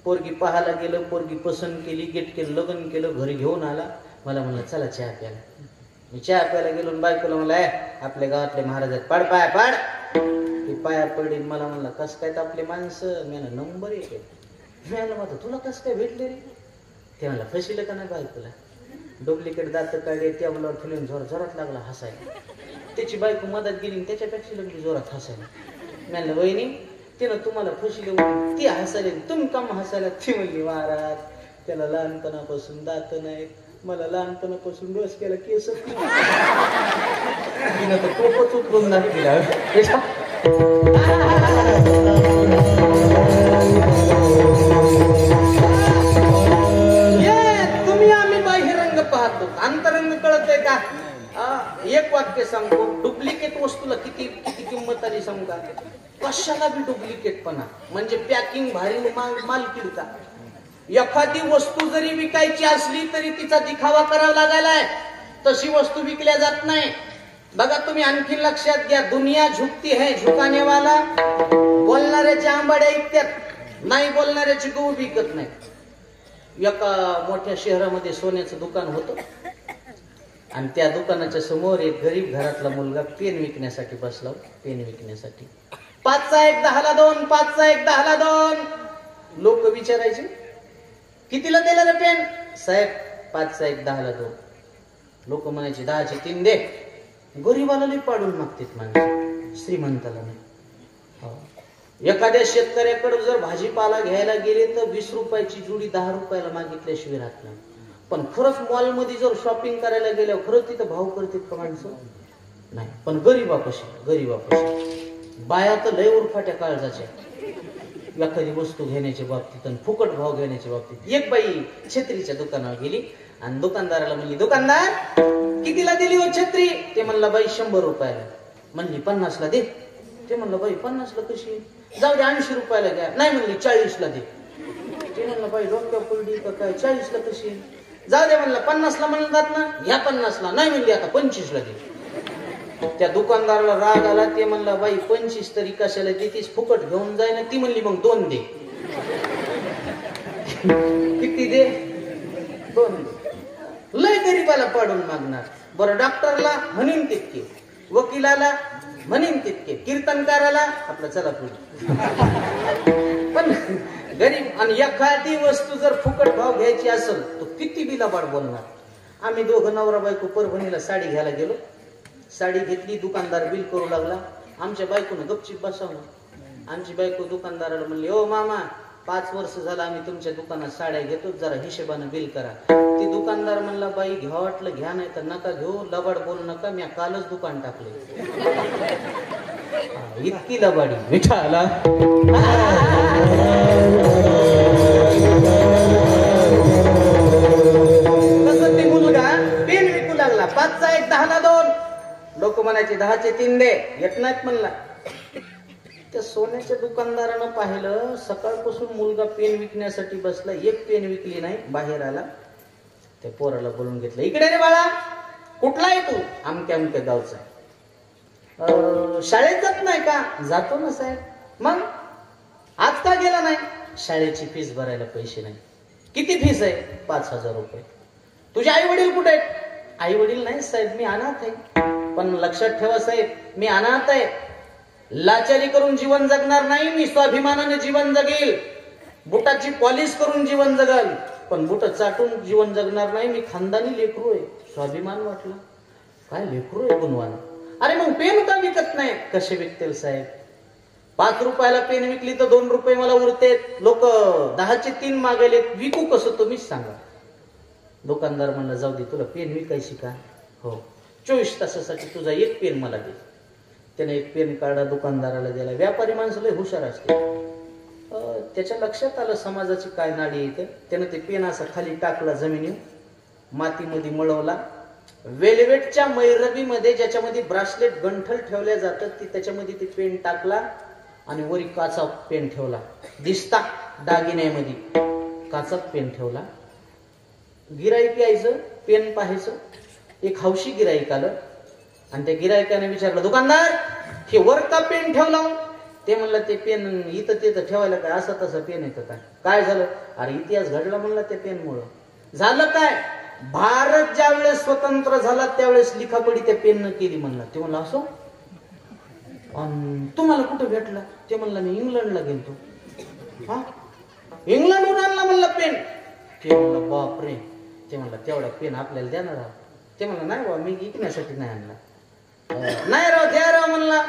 पोरगी पाहायला गेलं, पोरगी पसंत केली, गेट केलं, लग्न केलं, घरी घेऊन आला. मला म्हणलं चला चहा प्यायला. मी चहा प्यायला गेलो, बायकोला म्हणला आपल्या गावातले महाराज आहेत, पाड पाया पाड. ती पाया पडली. मला म्हणला कस काय आपले माणसं? मी नंबर 1 आहे. मी म्हणलं तुला कस काय भेटले रे? ते म्हणला फसिलं का नाही बायकोला? डुप्लिकेट दात काढले टेबलावर ठेवून जोरात लागला हसायला. त्याची बायको मदत गेली त्याच्यापेक्षा लगेच जोरात हसायला. म्हणलं वहिनी तिनं तुम्हाला फसले म्हणून ती हसायला तुम्ही कम हसायला. ती म्हणली महाराज त्याला लहानपणापासून दात नाहीत, मला लहानपणापासून डोसक्याला केस तिनं तर खूपच उतरून दाखविला. तुम्ही आम्ही बाह्यरंग पाहतो, अंतरंग कळतंय का? एक वाक्य सांगतो, डुप्लिकेट वस्तूला किती किती किंमत आली सांगू का? कशाला बी डुप्लिकेटपणा म्हणजे पॅकिंग भारी माल किडका. एखादी वस्तू जरी विकायची असली तरी तिचा दिखावा करावा लागायलाय, तशी वस्तू विकल्या जात नाही. बघा तुम्ही आणखी लक्षात घ्या, दुनिया झुकती है झुकाने वाला. बोलणाऱ्याच्या आंबाड्या ऐकत्यात, नाही बोलणाऱ्याची गहू विकत नाही. एका मोठ्या शहरामध्ये सोन्याचं दुकान होतं आणि त्या दुकानाच्या समोर एक गरीब घरातला मुलगा पेन विकण्यासाठी बसला. पेन विकण्यासाठी 5चा 1 10ला 2, 5चा 1 10ला 2. लोक विचारायचे कितीला दिला रे पेन? साहेब 5चा 1 10ला 2. लोक म्हणायचे 10चे 3 दे. गरीबाला लई पाडून मागतात माणसं, श्रीमंताला नाही. एखाद्या शेतकऱ्याकडे जर भाजीपाला घ्यायला गेले तर 20 रुपयाची जुडी 10 रुपयाला मागितल्याशिवाय राहत नाही. पण खरंच मॉलमध्ये जर शॉपिंग करायला गेल्यावर खरंच तिथं भाव करतात का माणसं? नाही. पण गरीबापाशी बाया तर लय उरफाट्या काळजाच्या. एखादी वस्तू घेण्याच्या बाबतीत आणि फुकट भाव घेण्याच्या बाबतीत. एक बाई छत्रीच्या दुकानावर गेली आणि दुकानदाराला म्हणली, दुकानदार कितीला दिली हो छत्री? ते म्हणला बाई 100 रुपयाला. म्हणली 50ला दे. ते म्हणलं बाई 50ला कशी? जाऊ दे 80 रुपयाला घ्या. नाही म्हणली 40ला दे. ते म्हणलं बाई डोक्या पुलडी का काय, 40ला कशी? जाऊ दे म्हणलं 50ला म्हणतात ना, ह्या 50ला. नाही म्हणली आता 25ला दे. त्या दुकानदाराला राग आला. ते म्हणला बाई 25 तरी कशाला देतीस, फुकट घेऊन जाय ना. ती म्हणली मग 2 दे. किती दे? 2 दे. लय गरीबाला पाडून मागणार. बरं डॉक्टरला म्हणीन तितके, वकिलाला म्हणीन तितके, कीर्तनकाराला आपलं चला पुढे. पण गरीब. आणि एखादी वस्तू जर फुकट भाव घ्यायची असेल तर किती बिला बाड बोलणार. आम्ही दोघं नवरा बायको परभणीला साडी घ्यायला गेलो. साडी घेतली, दुकानदार बिल करू लागला. आमच्या बायकोनं गपचीप बसवलं. आमची बायको दुकानदाराला म्हणली, ओ मामा 5 वर्ष झालं आम्ही तुमच्या दुकानात साड्या घेतो, जरा हिशेबानं बिल करा. ती दुकानदार म्हणला, बाई घ्या वाटलं घ्या, नाही तर नका घेऊ, लबाड बोलू नका, मी कालच दुकान टाकले. इतकी लबाडी विठाला. तसं ते मुलगा पेन विकू लागला. 5चा 1 10ला 2. लोक म्हणायचे 10चे 3 दे. येत नाहीत म्हणला. त्या सोन्याच्या दुकानदारानं पाहिलं, सकाळपासून मुलगा पेन विकण्यासाठी बसला, एक पेन विकली नाही. बाहेर आला, त्या पोराला बोलून घेतलं, इकडे रे बाळा, कुठला आहे तू? अमक्या अमक्या गावचा. शाळेत जात नाही का? जातो ना साहेब. मग आज का गेला नाही? शाळेची फीस भरायला पैसे नाही. किती फीस आहे? 5000 रुपये. तुझे आई वडील कुठे आहेत? आई वडील नाही साहेब, मी अनाथ आहे. पण लक्षात ठेवा साहेब, मी अनाथ आहे. लाचारी करून जीवन जगणार नाही मी, स्वाभिमानाने जीवन जगेल. बुटाची पॉलिश करून जीवन जगल, पण बुट चाटून जीवन जगणार नाही मी. खानदानी लेकरू आहे. स्वाभिमान वाटला, काय लेकरू आहे गुणवान. अरे मग पेन का विकत नाही? कसे विकतील साहेब? 5 रुपयाला पेन विकली तर 2 रुपये मला उरते. लोक 10चे 3 मागायले, विकू कसं तुम्हीच सांगा. दुकानदार म्हणला, जाऊ दे, तुला पेन विकायची का? हो. 24 तासासाठी तुझा एक पेन मला दे. त्याने एक पेन काढा, दुकानदाराला दिला. व्यापारी माणसं लय हुशार असते. त्याच्या लक्षात आलं समाजाची काय नाडी येते. त्यानं ते पेन असा खाली टाकला जमिनीवर, मातीमध्ये मळवला. वेलवेटच्या मैरबीमध्ये ज्याच्यामध्ये ब्रासलेट गंठल ठेवल्या जातात, ती त्याच्यामध्ये ते पेन टाकला आणि वरी काचा पेन ठेवला. दिसता दागिन्यामध्ये काचा पेन ठेवला. गिराईक यायचं, पेन पाहायचं. एक हौशी गिराईक आलं आणि त्या गिरायकाने विचारलं, दुकानदार हे वर का पेन ठेवला? ते म्हणलं, ते पेन इथं तिथं ठेवायला काय असं तसं पेन येतं काय? काय झालं? अरे इतिहास घडला म्हणला त्या पेनमुळं. झालं काय? भारत ज्या वेळेस स्वतंत्र झाला त्यावेळेस लिखापडी त्या पेननं केली म्हणला. ते म्हणलं, असो, तुम्हाला कुठं भेटला? ते म्हणलं, मी इंग्लंडला गेलतो. हा, इंग्लंडहून आणला म्हणला पेन. ते म्हणलं, बापरे, ते म्हणला तेवढा पेन आपल्याला देणार राव. ते म्हणला नाही बाबा मी विकण्यासाठी नाही आणला. नाही राव द्या राव म्हणला.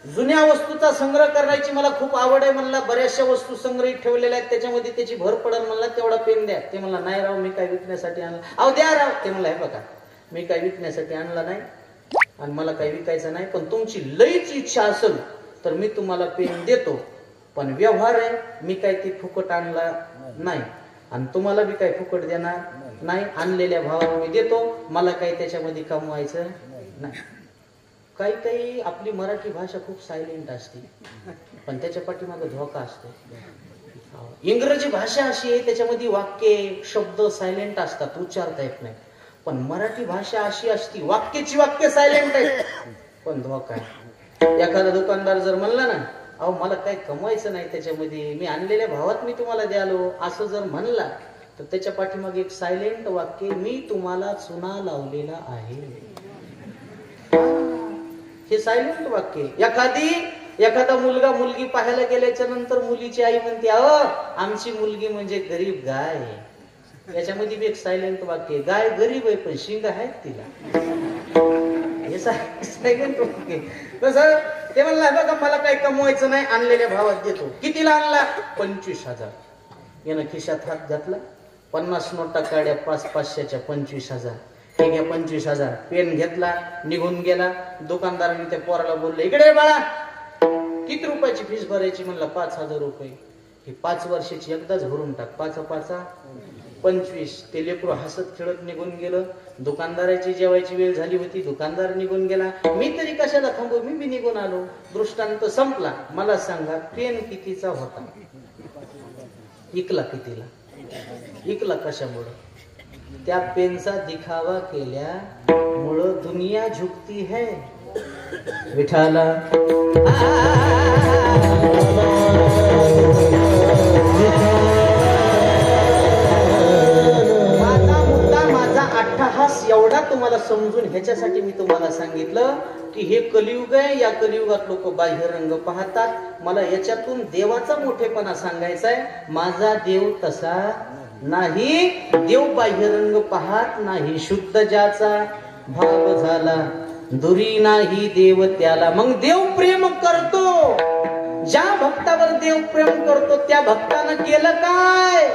जुन्या वस्तूचा संग्रह करायची मला खूप आवड आहे म्हणला. बऱ्याचशा वस्तू संग्रहित ठेवलेल्या आहेत त्याच्यामध्ये त्याची भर पडेल म्हणला. तेवढा पेन द्या. ते म्हणला नाही राव मी काय विकण्यासाठी आणला. अहो द्या राव. ते म्हणला हे बघा मी काय विकण्यासाठी आणला नाही आणि मला काही विकायचं नाही, पण तुमची लईच इच्छा असेल तर मी तुम्हाला पेन देतो, पण व्यवहार आहे मी काय ती फुकट आणला नाही आणि तुम्हाला बी काही फुकट देणार नाही. आणलेल्या भावाला मी देतो, मला काही त्याच्यामध्ये कमवायचं नाही. काही काही आपली मराठी भाषा खूप सायलेंट असते पण त्याच्या पाठीमागे धोका असतो. इंग्रजी भाषा अशी आहे त्याच्यामध्ये वाक्य शब्द सायलेंट असतात, उच्चारता येत नाही. पण मराठी भाषा अशी असती वाक्याची वाक्य सायलेंट आहे पण धोका आहे. एखादा दुकानदार जर म्हणला ना अहो मला काही कमवायचं नाही त्याच्यामध्ये, मी आणलेल्या भावात मी तुम्हाला द्यालो, असं जर म्हणला तर त्याच्या पाठीमागे एक सायलेंट वाक्य मी तुम्हाला चुना लावलेला आहे. हे सायलेंट वाक्य. एखादा मुलगा मुलगी पाहायला गेल्याच्या नंतर मुलीची आई म्हणते अहो आमची मुलगी म्हणजे गरीब गाय आहे. याच्यामध्ये बी एक सायलेंट वाक्य. गाय गरीब आहे पण शिंग आहेत तिला. हे सायलेंट वाक्य. तसं ते म्हणला बघा मला काही कमवायचं नाही, आणलेल्या भावात देतो. कितीला आणला? 25,000. यानं खिशात हात घातला, 50 नोटा काढ्या 500च्या 25,000. हे घ्या 25,000. पेन घेतला निघून गेला. दुकानदाराने त्या पोराला बोलले इकडे बाळा किती रुपयाची फीस भरायची? म्हणला 5,000 रुपये. ही 5 वर्षाची एकदाच भरून टाक. 5 25. ते लेकरू हसत खेळत निघून गेलं. दुकानदाराची जेवायची वेळ झाली होती, दुकानदार निघून गेला. मी तरी कशाला थांबू, मी बी निघून आलो. दृष्टांत संपला. मला सांगा पेन कितीचा होता? इकला कितीला? इकला कशामुळं? त्या पेनचा दिखावा केल्यामुळं दुनिया झुकती है विठाला. माझा मुद्दा माझा अट्टहास एवढा तुम्हाला समजून ह्याच्यासाठी मी तुम्हाला सांगितलं की हे कलियुग आहे. या कलियुगात लोक बाह्य रंग पाहतात. मला याच्यातून देवाचा मोठेपणा सांगायचा आहे. माझा देव तसा नाही. देव बाह्य रंग पाहत नाही. शुद्ध ज्याचा भाव झाला दुरी नाही देव त्याला. मग देव प्रेम करतो. ज्या भक्तावर देव प्रेम करतो त्या भक्तानं केलं काय?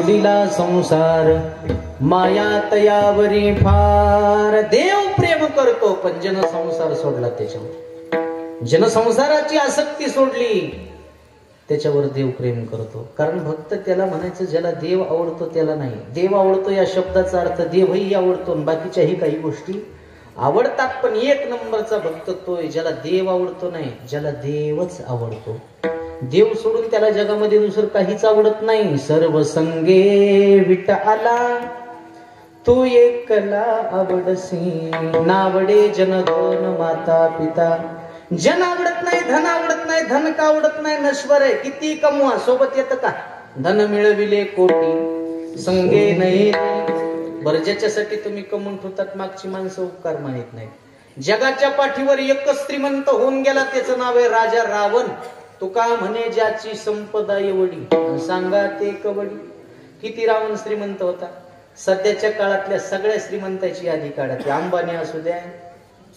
दिला संसार माया तयावरी फार. देव प्रेम करतो पण जन संसार सोडला त्याच्यावर. जनसंसाराची आसक्ती सोडली त्याच्यावर देव प्रेम करतो. कारण भक्त त्याला म्हणायचं ज्याला देव आवडतो त्याला नाही. देव आवडतो या शब्दाचा अर्थ देवही आवडतो आणि बाकीच्याही काही गोष्टी आवडतात, पण एक नंबरचा भक्त तोय ज्याला देव आवडतो नाही, ज्याला देवच आवडतो. देव सोडून त्याला जगामध्ये दुसरं काहीच आवडत नाही. सर्व संगे विट आला तू एकला आवडसी, नावडे जनधन माता पिता. जन आवडत नाही, धन आवडत नाही. धन का आवडत नाही? नश्वर आहे. किती कमवा सोबत येतं का? धन मिळविले कोटी संगे नाही. बरं ज्याच्यासाठी तुम्ही कमवून ठेवतात मागची माणसं उपकार मानित नाही. जगाच्या पाठीवर एकच श्रीमंत होऊन गेला, त्याचं नाव आहे राजा रावण. तुका म्हणे ज्याची संपदा एवढी सांगा ते कवडी. किती रावण श्रीमंत होता? सध्याच्या काळातल्या सगळ्या श्रीमंताची यादी काढा. ते अंबानी असू द्या,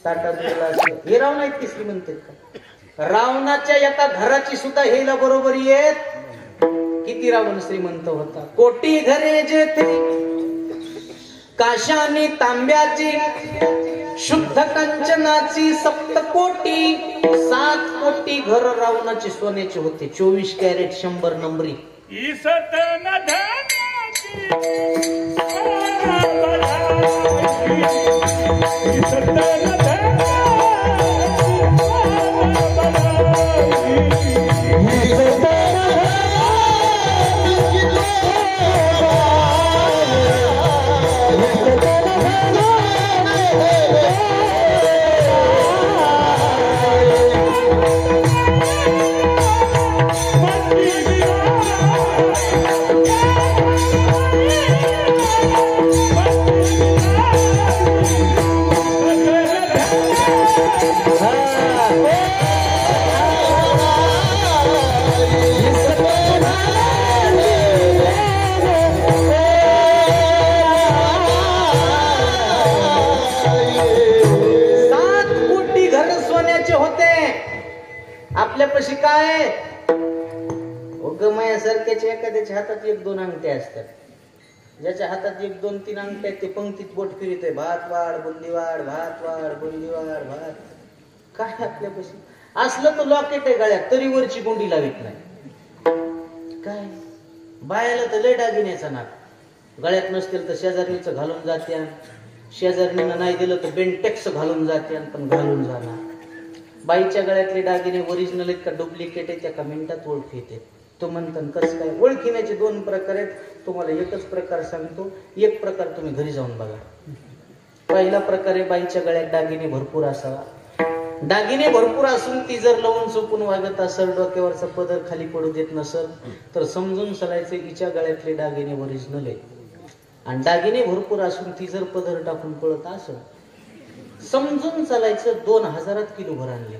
टाटा बिर्ला असू द्या, हे रावण आहेत की श्रीमंत आहेत का? रावणाच्या एका घराची सुद्धा हेला बरोबर येत. किती रावण श्रीमंत होता? कोटी घरे जेथे काशानी तांब्याची, शुद्ध कंचनाची 7 कोटी. 7 कोटी घर रावणाचे सोन्याचे होते. 24 कॅरेट 100 नंबरी. आपल्यापाशी काय गमायासारख्याच्या एखाद्याच्या हातात 1-2 अंगठ्या असतात. ज्याच्या हातात 1-2-3 अंगठ्या ते पंक्तीत बोट फिरतोय. भात वाढ बुंदी वाढ, भात वाढ बुंदी वाढ, भात. काय आपल्यापाशी असलं तर लॉकेट आहे गळ्यात, तरी वरची गुंडी लावित नाही. काय बायाला तर लय दागिन्याचा नाक. गळ्यात नसतील तर शेजारणीचं घालून जात्या, शेजारणीनं नाही दिलं तर बेंटेक्स घालून जात्या, पण घालून जाणार. बाईच्या गळ्यातले दागिने ओरिजिनल आहेत का डुप्लिकेट आहेत त्या मिनिटात ओळख येते. तो म्हणतात कसं काय? ओळखीण्याचे 2 प्रकार आहेत. तुम्हाला एकच प्रकार सांगतो. एक प्रकार तुम्ही घरी जाऊन बघा. पहिला प्रकार आहे बाईच्या गळ्यात दागिने भरपूर असावा. दागिने भरपूर असून ती जर लवून चुकून वागत असेल, डोक्यावरचा पदर खाली पडू देत नसेल, तर समजून चालायचं हिच्या गळ्यातले दागिने ओरिजिनल आहेत. आणि दागिने भरपूर असून ती जर पदर टाकून पळत असेल, समजून चालायचं 2000 किलो भर आणले.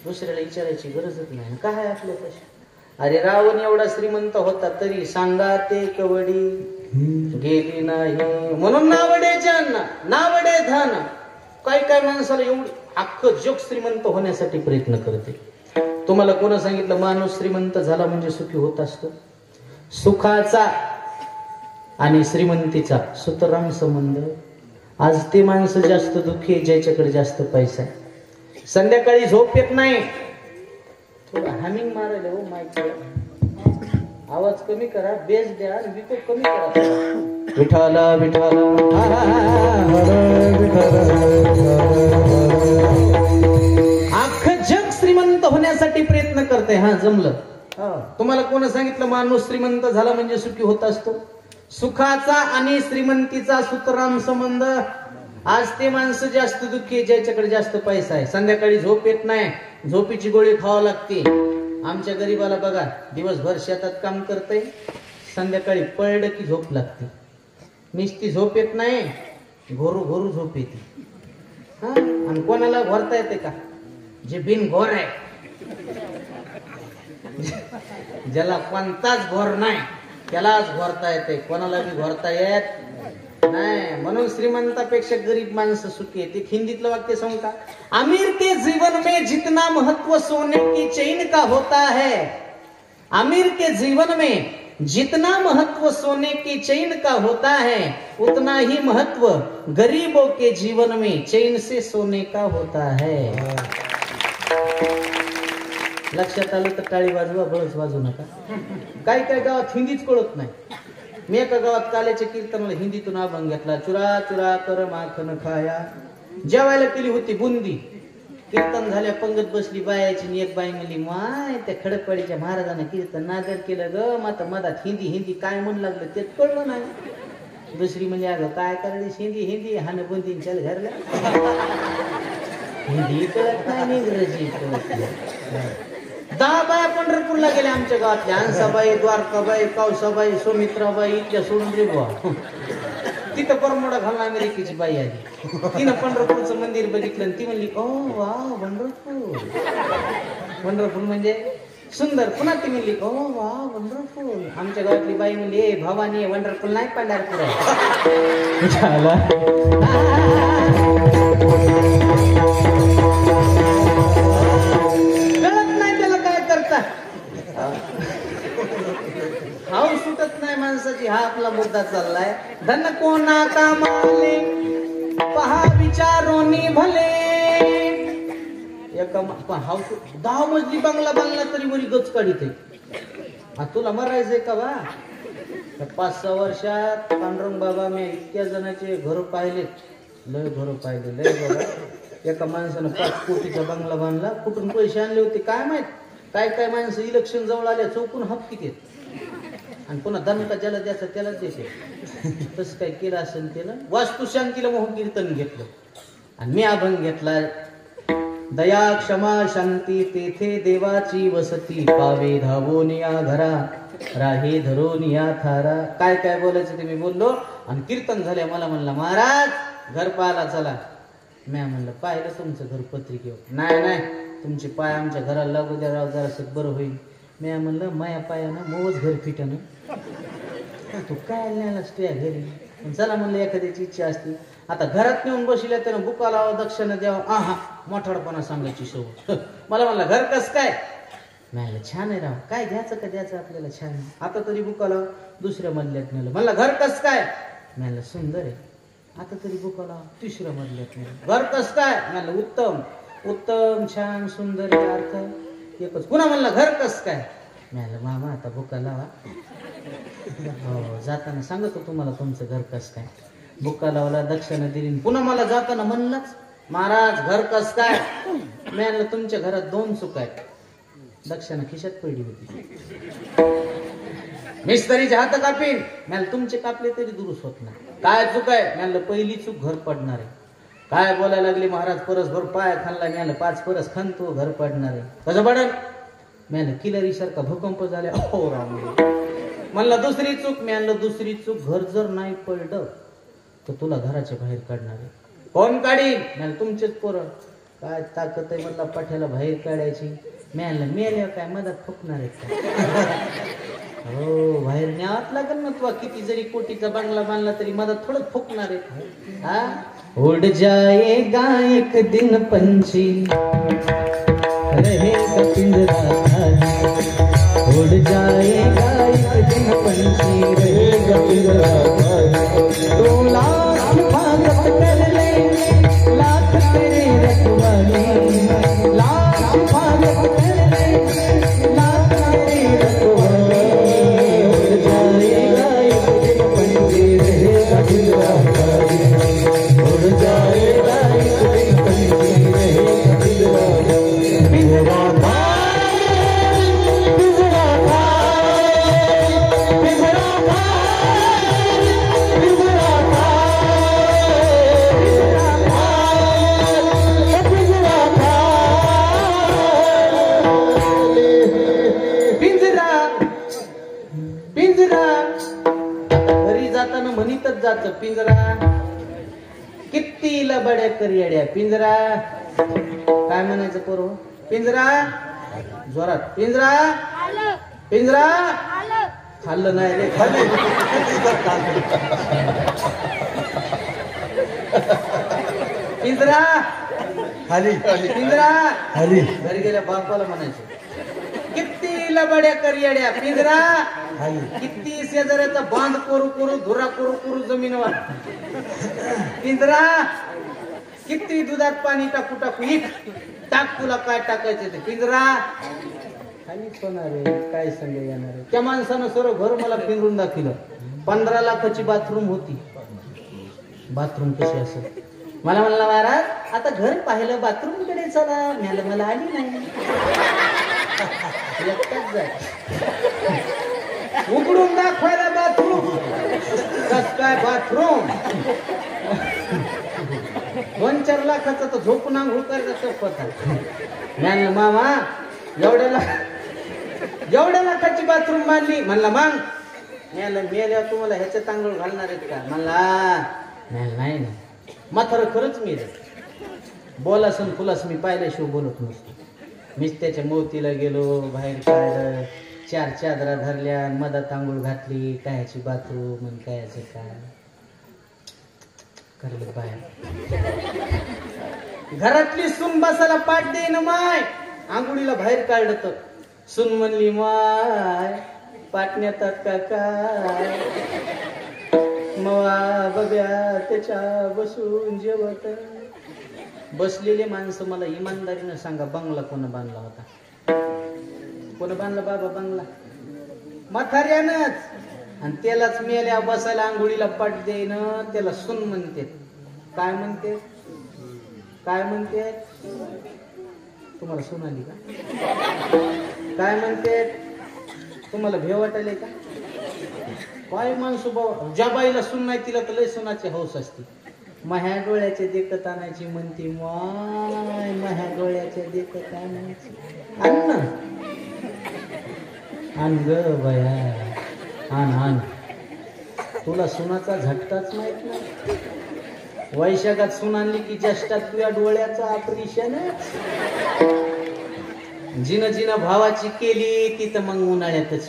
दुसऱ्याला विचारायची गरजच नाही. काय आपल्यापाशी? अरे रावण एवढा श्रीमंत होता तरी सांगा ते कवडी गेली नाही. म्हणून नावडे जन नावडे धन. काय माणसाला एवढी अख्खं जग श्रीमंत होण्यासाठी प्रयत्न करते. तुम्हाला कोण सांगितलं माणूस श्रीमंत झाला म्हणजे सुखी होत असतो? सुखाचा आणि श्रीमंतीचा सुतराम संबंध. आज ते माणसं जास्त दुःखी आहे ज्याच्याकडे जास्त पैसा आहे. संध्याकाळी झोप येत नाही. थोडं हॅमिंग मारायला हो माईक आवाज कमी करा, बेस द्या, विको कमी करा. विठाला विठाला अख्खं जग श्रीमंत होण्यासाठी प्रयत्न करते. हा जमलं. तुम्हाला कोण सांगितलं माणूस श्रीमंत झाला म्हणजे सुखी होत असतो? सुखाचा आणि श्रीमंतीचा सुतराम संबंध. आज ते माणसं जास्त दुःखी आहे ज्याच्याकडे जास्त पैसा आहे. संध्याकाळी झोप येत नाही, झोपीची गोळी खावा लागते. आमच्या गरीबाला बघा, दिवसभर शेतात काम करते, संध्याकाळी पळलं की झोप लागते. नुसती झोप येत नाही, घोरू घोरू झोप येते. हा, आणि कोणाला घोरता येते का? जे बिन घोर आहे, ज्याला कोणताच घोर नाही त्यालाच घोरता येते, कोणाला बी घोरता येत नाही. म्हणून श्रीमंतापेक्षा गरीब माणसं सुखी आहे. ते हिंदीतलं वाक्य सांगू का? अमीर के जीवन में जितना महत्व सोने की चैन का होता है, अमीर के जीवन में जितना महत्व सोने की चैन का होता है उतना ही महत्व गरीबों के जीवन में चैन से सोने का होता है. लक्षात आलं तर टाळी वाजवा, बळच वाजू नका. काही काही गावात हिंदीच कळत नाही. मी एका गावात काल्याच्या कीर्तनाला हिंदीतून अभंग घेतला. चुरा चुरा कर माखन खाया. जेवायला केली होती बुंदी. कीर्तन झाल्या पंगत बसली बायाची आणि एक बाई म्हणली, माय त्या खडकवाडीच्या महाराजांना कीर्तन नादर केलं ग, माता मधात हिंदी हिंदी काय म्हणू लागलं तेच कळलं नाही. दुसरी म्हणजे अगं काय करायची हिंदी हिंदी हान बुंदी चल घरला. हिंदी कळत नाही, इंग्रजी कळत नाही. 10 बाया पंढरपूरला गेल्या आमच्या गावातल्या. अंसाबाई, द्वारकाबाई, कौसाबाई, सुमित्राबाई इथल्या सोडून रे बुवा. तिथं परमोडा घालून अमेरिकेची बाई आली. तिनं पंढरपूरचं मंदिर बघितलं आणि ती म्हणली, ओ वा वंडरफुल. वंडरफुल म्हणजे सुंदर. पुन्हा ती म्हणली, ओ वा वंडरफुल. आमच्या गावातली बाई म्हणली, ए भवानी वंडरफुल नाही पंढरपूर कळत नाही त्याला काय करता. हाव सुटत नाही माणसाची. हा आपला मुद्दा चाललाय. धन कोणा कामाले पहा विचारोनी भले. एका हाव 10 मजली बंगला बांधला तरी वरी गच काढित आहे. तुला मरायचंय का बा. 5-6 वर्षात पांडुरंग बाबा मी इतक्या जणांचे घर पाहिलेत. लय घर पाहिले लय बाबा. एका माणसानं 5 कोटीचा बंगला बांधला. कुठून पैसे आणले होते काय माहित. काय काय माणसं इलेक्शन जवळ आल्या चौकून हक्कीत येत आणि पुन्हा दणका ज्याला द्यायचा त्यालाच देते. तसं काय केलं असेल त्यानं. वास्तुशांतीला मोह कीर्तन घेतलं आणि मी अभंग घेतला. दया क्षमा शांती तेथे देवाची वसती. पावे धावून या घरा राहे धरून या थारा. काय काय बोलायचं ते मी बोललो आणि कीर्तन झाले. मला म्हणला, महाराज घर पाहायला चला. मी म्हणलं, पाहिलं तुमचं घर पत्रिकेवर. नाही नाही तुमचे पाय आमच्या घराला लागू द्या राव, जरासं बरं होईल. मी म्हणलं, माया पायानं मोच घर फिटन. तू काय न्यायलास तुझ्या घरी. चला म्हणलं एखाद्याची इच्छा असते. आता घरात नेऊन बसल्या त्यानं बुका लावा दक्षिणा द्यावा. आहा मोठाडपणा सांगायची सोबत. मला म्हणलं घर कस काय. म्हणलं छान आहे राव. काय घ्यायचं का द्यायचं आपल्याला छान आहे. आता तरी बुका लावा. दुसऱ्या मजल्यात नेलं. म्हणलं घर कस काय. म्हणलं सुंदर आहे. आता तरी बुका लावा. 3ऱ्या मजल्यात नेलं. घर कस काय. म्हणलं उत्तम. उत्तम छान सुंदर अर्थ एकच. पुन्हा म्हणलं घर कस काय. म्हणलं मामा आता बुका लावा. हो जाताना सांगतो तुम्हाला तुमचं घर कस काय. बुका लावला दक्षिणा दिली. पुन्हा मला जाताना म्हणलंच, महाराज घर कस काय. म्हणलं तुमच्या घरात 2 चूक आहेत. दक्षिणा खिशात पडली होती. मिस्त्रीचे हात कापीन. म्हणलं तुमचे कापले तरी दुरुस्त होत नाही. काय चूक आहे. म्हणलं पहिली चूक घर पडणार आहे. काय बोलायला लागले महाराज. परसभर पाय खाल्ला. म्हणलं 5 परस खानतो घर पडणार आहे. कसं पडल. म्हणलं किलरी सारखा भूकंप झाला. हो राम. म्हणलं दुसरी चूक. म्हणलं दुसरी चूक घर जर नाही पडलं तर तुला घराच्या बाहेर काढणार आहे. कोण काढी. म्हणलं तुमचेच पोरं. काय ताकद आहे म्हणला पाठ्याला बाहेर काढायची. म्हणलं मेल्या काय मधात फुकणार आहेत का. हो बाहेर न्यावाच लागेल ना. तुला किती जरी कोटीचा बंगला बांधला तरी मधात थोडं फुकणार आहे. हा उड़ जाएगा एक दिन पंछी रहेगा पिंजरा खाली. उड़ जाएगा एक दिन पंछी रहेगा पिंजरा खाली. तू लाख भागत कर ले लाख तेरे रखवाले. लाख भागत कर ले लाख तेरे रखवाले. उड़ जाएगा एक दिन पंछी रहेगा पिंजरा खाली. उड़ जाएगा एक दिन पंछी रहेगा पिंजरा खाली. पिंजरा म्हणतच जात पिंजरा. किती लबड्या करियड्या पिंजरा. काय म्हणायचं पोरो. पिंजरा जोरात. पिंजरा पिंजरा खाल्लं नाही रे. खाल्लं पिंजरा खाली. पिंजरा खाली. घरी गेल्या बापाला म्हणायचं किती पिला बड्या करियाड्या पिंजरा किती शेजाऱ्याचा बांध करू करू धुरा करू करू जमीनवर पिंजरा किती दुधात पाणी टाकू टाकू इक टाक तुला काय टाकायचं ते पिंजरा खालीच होणार आहे काय संग येणार आहे. त्या माणसानं सर्व घर मला पिंजरून दाखवलं. 15 लाखाची बाथरूम होती. बाथरूम कशी असेल मला म्हणला महाराज आता घर पाहिलं बाथरूम कडे चला मला आली नाही एकटाच जाय उघडून दाखवायला बाथरूम कस काय बाथरूम 2-4 लाखाचा तर झोपून आंघोळ करायचा होता. म्हणलं मामा एवढ्या लाखाची बाथरूम बांधली म्हणला मग मेल्यावर तुम्हाला ह्याच्यात आंघोळ घालणार आहेत का म्हणला नाही म्हातारं खरंच मेलं. बोलासन फुलास मी पाहिल्याशिवाय बोलत नसतो. मीच त्याच्या मोतीला गेलो बाहेर काढलं 4 चादरा धरल्या मधात आंघोळ घातली कायची बाथरूम आणि कायचं काय करलं बाहेर. घरातली सून बसायला पाठ दे ना माय आंघोळीला बाहेर काढलं तर सून म्हणली माय पाटण्यात का काय मवा बघ्या त्याच्या बसून जेवत. बसलेले माणसं मला इमानदारीनं सांगा बंगला कोण बांधला होता? कोण बांधला बाबा बंगला? म्हाताऱ्यानंच. आणि त्यालाच मेल्या बसायला आंघोळीला पाठ देईन त्याला सून म्हणते. काय म्हणते काय म्हणते तुम्हाला सून आली का? काय म्हणते तुम्हाला भेव वाटायला का? काय माणसं बाबा ज्या बाईला सून नाही तिला तर लय सुनाची हौस असते. मह्या डोळ्याच्या देखत आणायची म्हणते माय मह्या डोळ्याच्या देखत आणायची अन्न आण ग बया आण तुला सुनाचा झटकाच माहित नाही. वैशाखात सून आणली की ज्येष्ठात तुझ्या डोळ्याचं ऑपरेशन. जिनं भावाची केली ती तर मग उन्हाळ्यातच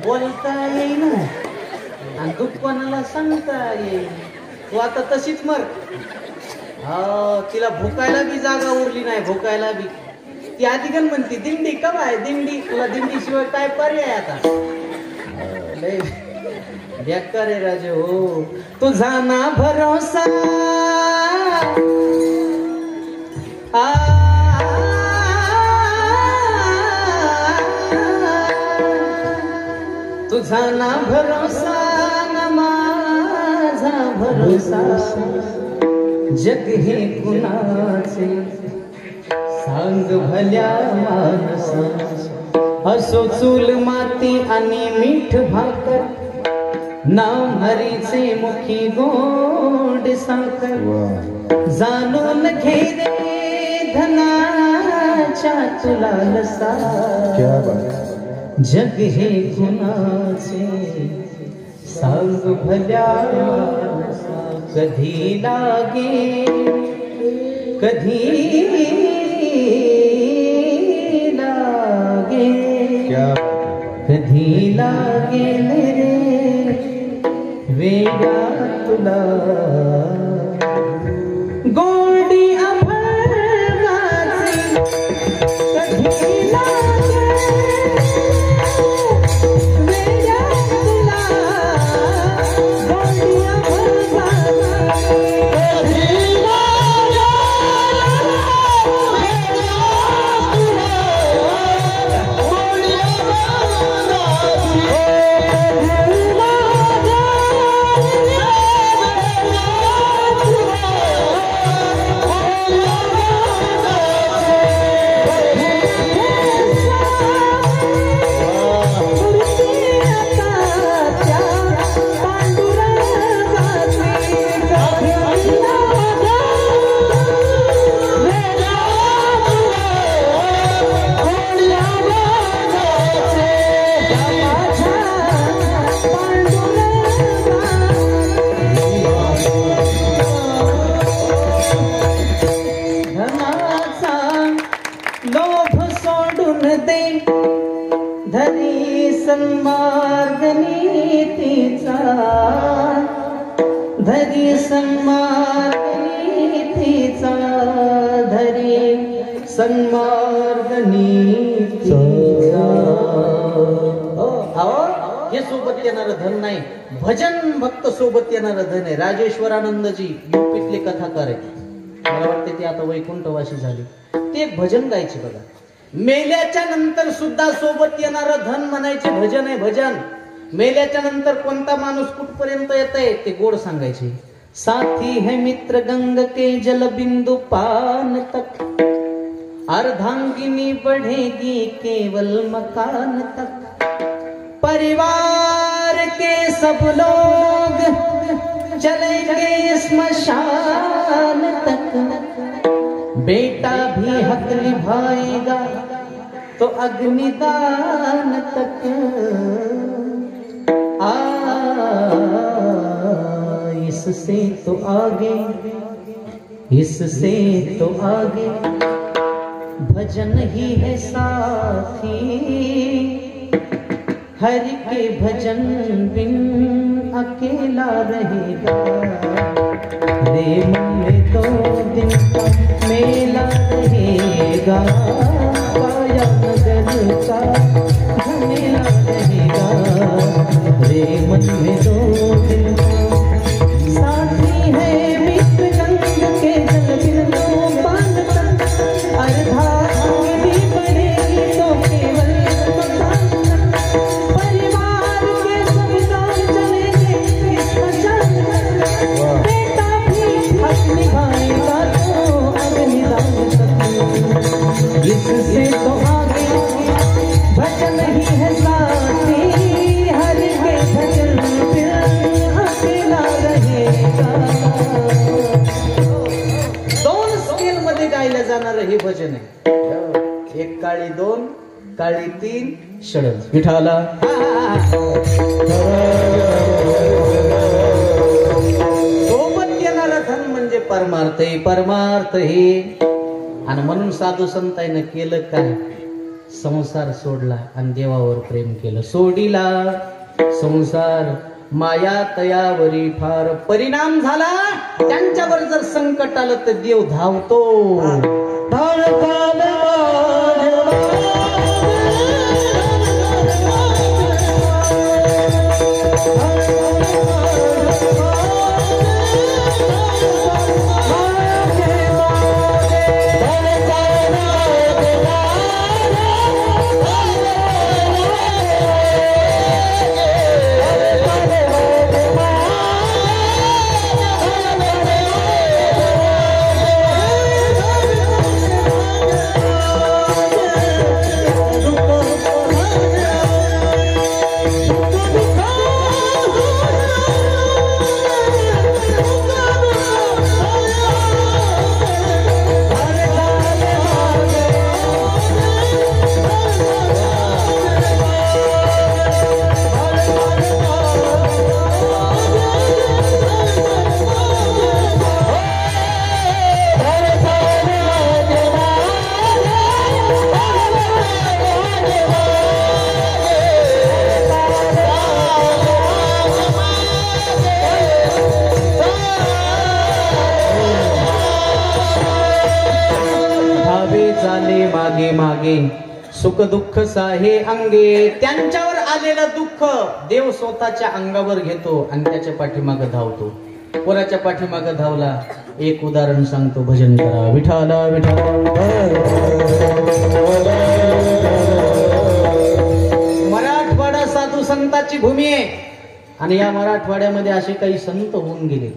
बोलता येईल आणि दुःखपणाला सांगता येईल. तू आता तशीच मर. तिला भुकायला बी जागा उरली नाही भुकायला बी. ती आदिगण म्हणती दिंडी कवा आहे दिंडी तुला दिंडी शिवाय काय पर्याय आता. लय बेकार आहे राजे हो तुझा ना भरोसा तुझा ना भरोसा न माझा भरोसा जग हे कुणाचे सांग भल्या माणसा. असो चूल माती आणि मीठ भाकर नाम हरीचे मुखी गोड साखर. जाणून घे रे धनाच्या तुला लसा जग हे कुणाचे सांग भल्या कधी लागे कधी लागे कधी लागेल रे वेगा तुला गोडी अभंगाचे कधी लागे वेगा तुला गोडी अभंगाचे धरी सन्मार्ग नीतीचा धरी सन्मार्ग नीतीचा धरी सन्मार्गनीतीचा हे सोबत येणारं धन नाही, भजन भक्त सोबत येणारं धन आहे. राजेश्वरानंदजी युपीतले कथाकार आहेत, मला वाटते ते आता वैकुंठवासी झाले. ते एक भजन गायचे बघा. मेल्याच्या नंतर सुद्धा सोबत येणारं धन म्हणायचे भजन आहे. भजन मेल्याच्या नंतर कोणता माणूस कुठपर्यंत येत आहे ते गोड सांगायचे. साथी है मित्र गंग के जल बिंदु पान तक, अर्धांगिनी बढ़ेगी केवल मकान तक, परिवार के सब लोग चलेंगे स्मशान तक, बेटा भी हक निभाएगा तो अग्निदान तक, इससे तो आगे, इससे तो आगे भजन ही है साथी, हरि के भजन बिन अकेला रहेगा, रे मन में 2 दिन का मेला रहेगा, पाया नगर का झमेला रहेगा, रे मन में 2 दिन साथी है मित्र गंग के जल बिंदु पान तक, अर्धांगिनी बढ़ेगी तो केवल मकान तक, परिवार के सब लोग चलेंगे स्मशान तक, बेटा भी हक निभाएगा तो अग्निदान तक, इससे तो आगे भजन ही है साथी, हरि के भजन बिन अकेला रहेगा. 2 स्केल मध्ये गायला जाणार हे भजन आहे. 1 काळी 2, काळी 3 षडज विठाला. सोबत येणारा धन म्हणजे परमार्थ आहे. परमार्थ हे आणि म्हणून साधू संतांनी केलं काय, संसार सोडला आणि देवावर प्रेम केलं. सोडिला संसार माया तयावरी फार परिणाम झाला. त्यांच्यावर जर संकट आलं तर देव धावतो. मागे मागे सुख दुःख साहे अंगे. त्यांच्यावर आलेलं दुःख देव स्वतःच्या अंगावर घेतो आणि त्याच्या पाठीमागे धावतो. कोणाच्या पाठीमागे धावला? एक उदाहरण सांगतो, भजन करा. विठाला विठाला. मराठवाडा साधू संतांची भूमी आहे आणि या मराठवाड्यामध्ये असे काही संत होऊन गेले.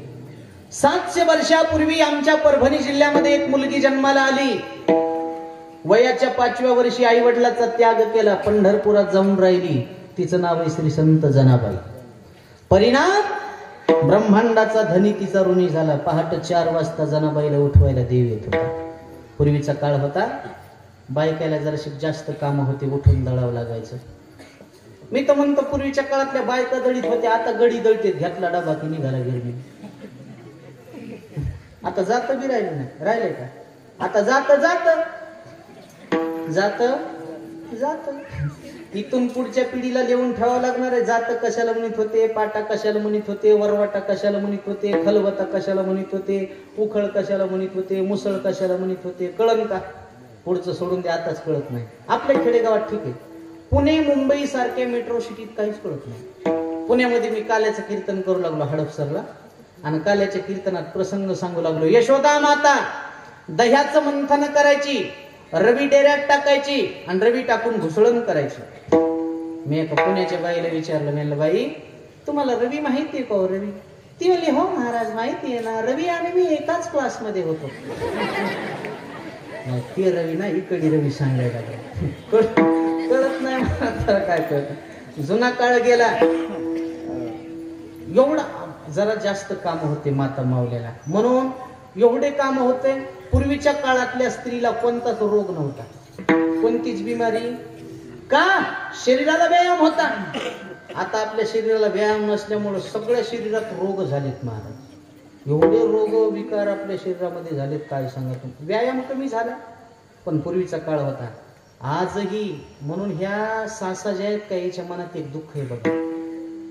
700 वर्षापूर्वी आमच्या परभणी जिल्ह्यामध्ये एक मुलगी जन्माला आली. वयाच्या 5व्या वर्षी आई वडिलाचा त्याग केला, पंढरपुरात जाऊन राहिली. तिचं नाव आहे श्री संत जनाबाई. परिणाम ब्रह्मांडाचा धनी तिचा ऋणी झाला. पहाटे 4 वाजता जनाबाईला उठवायला देव येत होता. पूर्वीचा काळ होता, बायकाला जराशी जास्त काम होते, उठून दळावं लागायचं. मी तर म्हणतो पूर्वीच्या काळातल्या बायका दळीत होत्या, आता गडी दळते. घेतला डबा की निघाला गिरणी. आता जात बी राहिले नाही. राहिले का? आता जात जात जात जात इथून पुढच्या पिढीला लिहून ठेवावं लागणार आहे. जात कशाला म्हणत होते, पाटा कशाला म्हणत होते, वरवाटा कशाला म्हणत होते, खलबता कशाला म्हणत होते, उखळ कशाला म्हणत होते, मुसळ कशाला म्हणत होते, कळण का? पुढचं सोडून दे, आताच कळत नाही. आपल्या खेडेगावात ठीक आहे, पुणे मुंबई सारख्या मेट्रो सिटीत काहीच कळत नाही. पुण्यामध्ये मी काल्याचं कीर्तन करू लागलो हडपसरला, आणि काल्याच्या कीर्तनात प्रसंग सांगू लागलो. यशोदा माता दह्याचं मंथन करायची, रवी डेऱ्यात टाकायची आणि रवी टाकून घुसळण करायची. मी एका पुण्याच्या बाईला विचारलं, म्हणलं बाई तुम्हाला रवी माहिती आहे का हो रवी? ती म्हणली हो महाराज माहिती आहे ना, रवी आणि मी एकाच क्लासमध्ये होतो. ते रवी ना इकडे रवी सांगायला कळत नाही मला, काय कळत. जुना काळ गेला, एवढा जरा जास्त काम होते माता मावल्याला, म्हणून एवढे काम होते. पूर्वीच्या काळातल्या स्त्रीला कोणताच रोग नव्हता, कोणतीच बिमारी, का शरीराला व्यायाम होता. आता आपल्या शरीराला व्यायाम नसल्यामुळे सगळ्या शरीरात रोग झालेत महाराज. एवढे रोग विकार आपल्या शरीरामध्ये झालेत काय सांगा तुम्ही. व्यायाम कमी झाला, पण पूर्वीचा काळ होता. आजही म्हणून ह्या सासा ज्या आहेत का, याच्या मनात एक दुःख आहे बघा.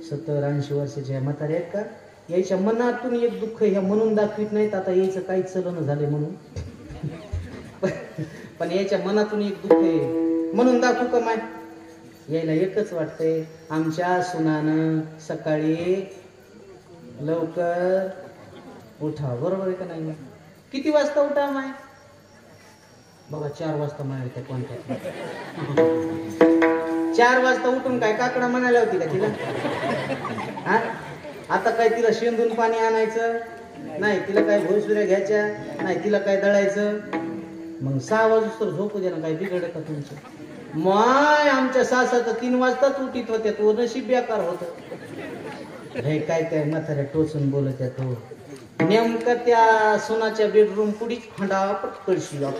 70-80 वर्षाच्या म्हाताऱ्या आहेत का, याच्या मनातून एक दुःख ह्या म्हणून दाखवित नाहीत. आता यायचं काही चलन झाले म्हणून, पण याच्या मनातून एक दुःख आहे म्हणून दाखवू का माय. यायला एकच वाटतंय, आमच्या सुनानं सकाळी लवकर उठा. बरोबर आहे का नाही? किती वाजता उठा माय? बघा 4 वाजता म्हणाले कोणत्या 4 वाजता उठून काय काकडा म्हणायला होती का तिला? हा, आता काय तिला शेंदून पाणी आणायचं नाही, तिला काय भोसुऱ्या घ्यायच्या नाही, तिला काय दळायचं. मग 6 वाजता झोपू दे ना, काय बिघडलं का तुमचं? माय आमच्या सासा तर 3 वाजताच उठीत होत्या, तो नशीब बेकार होत. हे काय काय म्हाताऱ्या टोचून बोलत आहे तो. नेमकं त्या सोनाच्या बेडरूम पुढीच खंडापट कळशी बघ.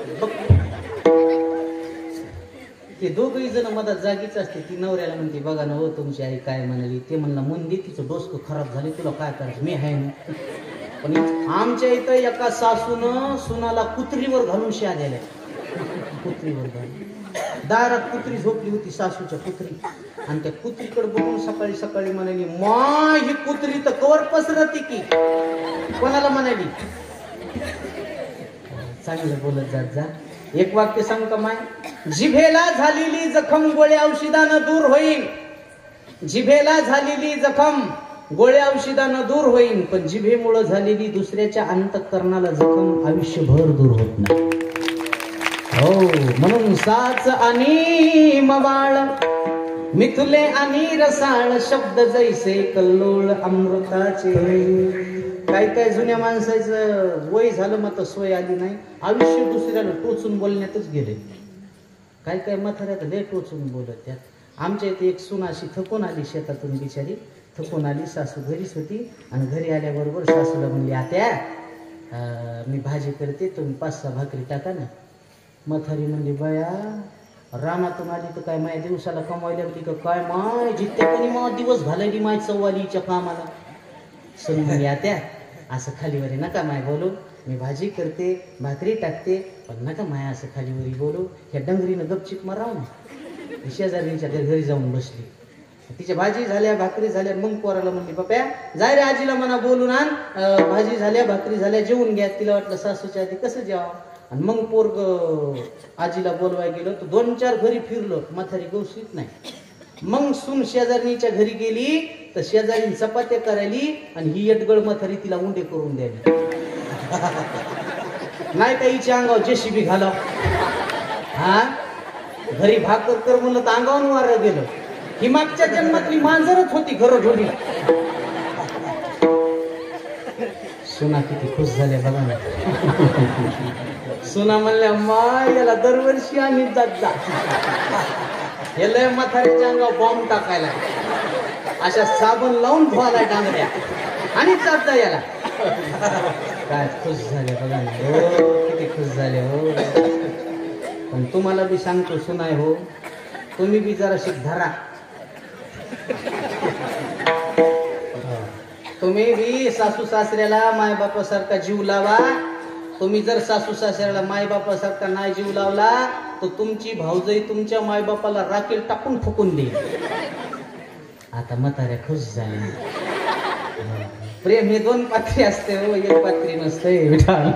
ते दोघही जण मधात जागीच असते. ती नवऱ्याला म्हणते बघा ना हो तुमची आई काय म्हणाली. ते म्हणला मंदी तिचं डोसकं खराब झाले, तुला काय करायचं, मी आहे ना. पण आमच्या इथं एका सासून सुनाला कुत्रीवर घालून शिया दिल्या. कुत्रीवर घालून दारात कुत्री झोपली होती, सासूच्या कुत्री, आणि त्या कुत्रीकडे बघून सकाळी सकाळी म्हणाली मा ही कुत्री तर कवर पसरती की. कोणाला म्हणाली? चांगलं बोलत जात जा. एक वाक्य सांग का माय. जिभेला झालेली जखम गोळ्या औषधानं दूर होईल. जिभेला झालेली जखम गोळ्या औषधानं दूर होईल, पण जिभेमुळे झालेली दुसऱ्याच्या अंतःकरणाला जखम आयुष्यभर दूर होत नाही. हो, म्हणून साच आणि मवाळ मिथुले आणि रसाळ शब्द जैसे कल्लोळ अमृताचे. काय काय जुन्या माणसाचं वय झालं मात्र सोय आली नाही, आयुष्य दुसऱ्याला टोचून बोलण्यातच गेले. काय काय म्हाताऱ्यात लय टोचून बोलत. त्यात आमच्या इथे एक सुनाशी थकून आली, शेतातून बिचारी थकून आली. सासू घरीच होती, आणि घरी आल्याबरोबर सासूला म्हणली आत्या मी भाजी करते, तुम्ही 5-6 भाकरी टाका ना. म्हातारी म्हणली बया रानातून आली तर काय माय दिवसाला कमायला लागली का काय माय, जितक्या कोणी मग दिवस घालायली माय चव्वालीच्या कामाला. सून म्हणली आत्या असं खालीवरी नका माय बोलू, मी भाजी करते भाकरी टाकते, पण नका माय असं खालीवरी बोलू. ह्या डंगरीनं गपचिप माराव ना. शेजारीच्या घरी जाऊन बसली. तिच्या भाजी झाल्या भाकरी झाल्या. मग पोराला म्हणली पप्या जाय रे आजीला म्हणा बोलून आण, भाजी झाल्या भाकरी झाल्या जेवून घ्या. तिला वाटलं सासूच्या आधी कसं जेवा. आणि मग पोरग आजीला बोलवाय गेलं तर 2-4 घरी फिरलं, म्हातारी गवशीत नाही. मग सून शेजारणीच्या घरी गेली तर शेजारी चपात्या करायली, आणि ही यटगळ म्हातारी तिला उंडे करून द्यायला. नाही का हिच्या अंगावर जेसीबी घालाव. हा, घरी भाकर कर म्हणलं तर अंगावून वारं गेलं. ही मागच्या जन्मातली मांजरच होती घरोढोरी. सुना किती खुश झाल्या बघा ना. सुना म्हणल्या माय याला दरवर्षी आम्ही जात जा. हे लय म्हातारीच्या अंगावर बॉम्ब टाकायला, अशा साबण लावून धुवायला डांगऱ्या आणि जात जा याला. काय खुश झाले बघा ना. हो किती खुश झाले हो. पण तुम्हाला बी सांगतो सुनाय हो, तुम्ही बी जरा शिक धरा. तुम्ही बी सासू सासऱ्याला मायबापासारखा जीव लावा. तुम्ही जर सासू सासऱ्याला मायबापासारखा नाही जीव लावला तर तुमची भाऊजाई तुमच्या मायबापाला राखेल टाकून फुकून देईल. आता म्हाताऱ्या खुश झाल्या. प्रेम हे 2 पात्री असते हो, 1 पात्री नसते. विठाल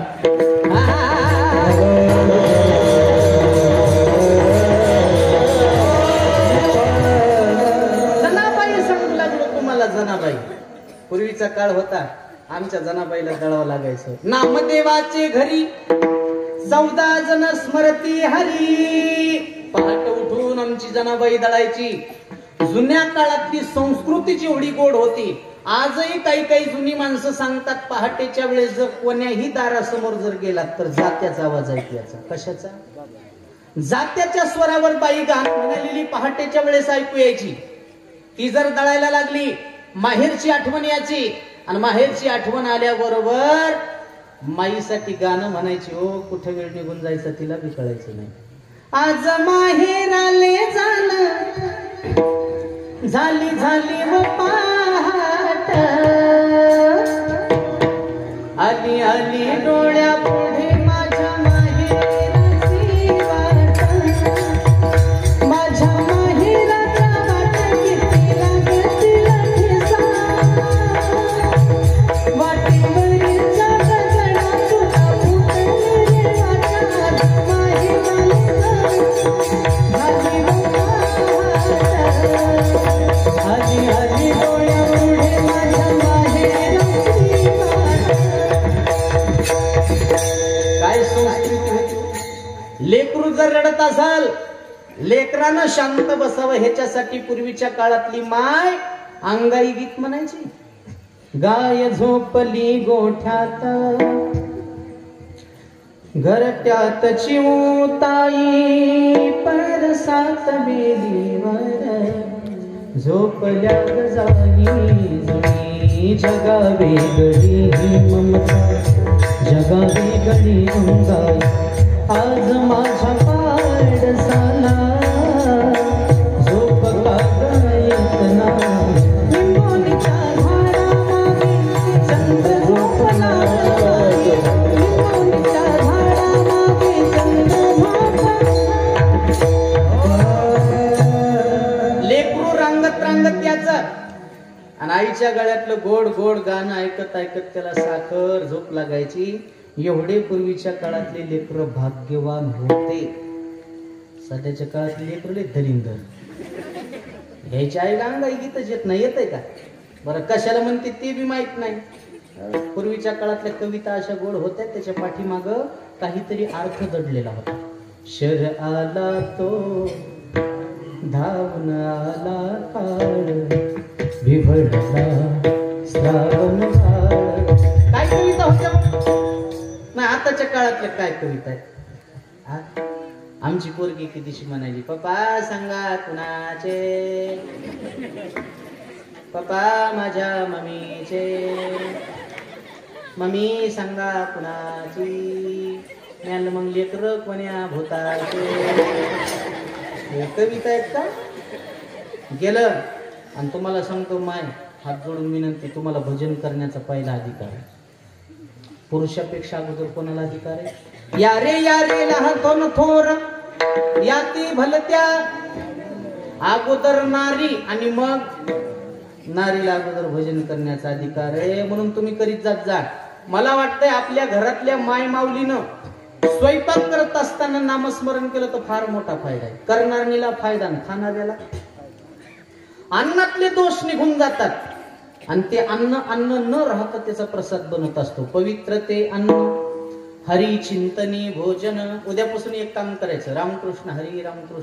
काळ होता, आमच्या जनाबाईला दळावं लागायचं. नामदेवाचे घरी 14 जण स्मरती हरी. पहाट उठून आमची जनाबाई दळायची. जुन्या काळातली संस्कृती एवढी गोड होती. आजही काही काही जुनी माणसं सांगतात, पहाटेच्या वेळेस जर कोण्याही दारासमोर जर गेलात तर जात्याचा आवाज ऐकायचा. कशाचा? जात्याच्या स्वरावर बाई गाण म्हणालेली पहाटेच्या वेळेस ऐकू यायची. ती जर दळायला लागली, माहेरची आठवण यायची, आणि माहेरची आठवण आल्याबरोबर माईसाठी गाणं म्हणायची. हो, कुठे वेळ निघून जायचं तिला बी कळायचं नाही. आज माहेर आले झाली झाली व पहाट, आली आली डोळ्या पुढे माझ्या माहेराची वाट, माझ्या माहेराच्या वाट किती लागतील ठेसा, वाटेवरच्या गजरा तुला फुटले वाटा, झाली व आली आली डोळ्या पुढे माझ्या माहेराची वाट. काय संस्कृती होती. लेकरू जर रडत असाल, लेकरानं शांत बसावं ह्याच्यासाठी पूर्वीच्या काळातली माय अंगाई गीत म्हणायची. गाय झोपली गोठ्यात, घरट्यात चिमुताई, परसात बेलीवर झोपल्या जाई जुनी. जगा वेगळी ममता, जगा वेगळी अंगाई, आज माझ्या पाडसाला झोप का येत नाही. लिंबोणीच्या झाडामागे चंद्र झोपला, लिंबोणीच्या झाडामागे चंद्र झोपला. लेकरू रांगत रांगत याचं, आणि आईच्या गळ्यातलं गोड गोड गाणं ऐकत ऐकत त्याला साखर झोप लागायची. एवढे पूर्वीच्या काळातले लेकर भाग्यवान होते. सध्याच्या काळातले लेकरले दलिंदर. ह्याच्या आईला अंगाई गीतच येत नाही. येतंय का बरं? कशाला म्हणते ते बी माहित नाही. पूर्वीच्या काळातल्या कविता अशा गोड होत्या, त्याच्या पाठीमाग काहीतरी अर्थ दडलेला होता. शर आला तो धावून आला काळ, विभळला श्रावण काळ. काय कविता होत्या नाही आताच्या काळातल्या? काय कविता आहेत? आमची पोरगी कितीशी म्हणायची, पप्पा सांगा कुणाचे, पप्पा माझ्या मम्मीचे, मम्मी सांगा कुणाची. मग लेकर कोण्या भूताचे. कविता आहेत का? गेलं. आणि तुम्हाला सांगतो माय, हात जोडून विनंती, तुम्हाला भजन करण्याचा पहिला अधिकार आहे. पुरुषापेक्षा अगोदर कोणाला अधिकार आहे? यारे लहान थोर याती भलत्या. अगोदर नारी आणि मग नारीला अगोदर भजन करण्याचा अधिकार आहे. म्हणून तुम्ही करीत जात जा. मला वाटतंय आपल्या घरातल्या माय माऊलीनं स्वयंपाक करत असताना नामस्मरण केलं तर फार मोठा फायदा आहे. करणाऱ्याला फायदा, खाणाऱ्याला अन्नातले दोष निघून जातात, आणि ते अन्न न राहता त्याचा प्रसाद बनत असतो. पवित्र ते अन्न, हरी चिंतनी भोजन. उद्यापासून एक काम करायचं, रामकृष्ण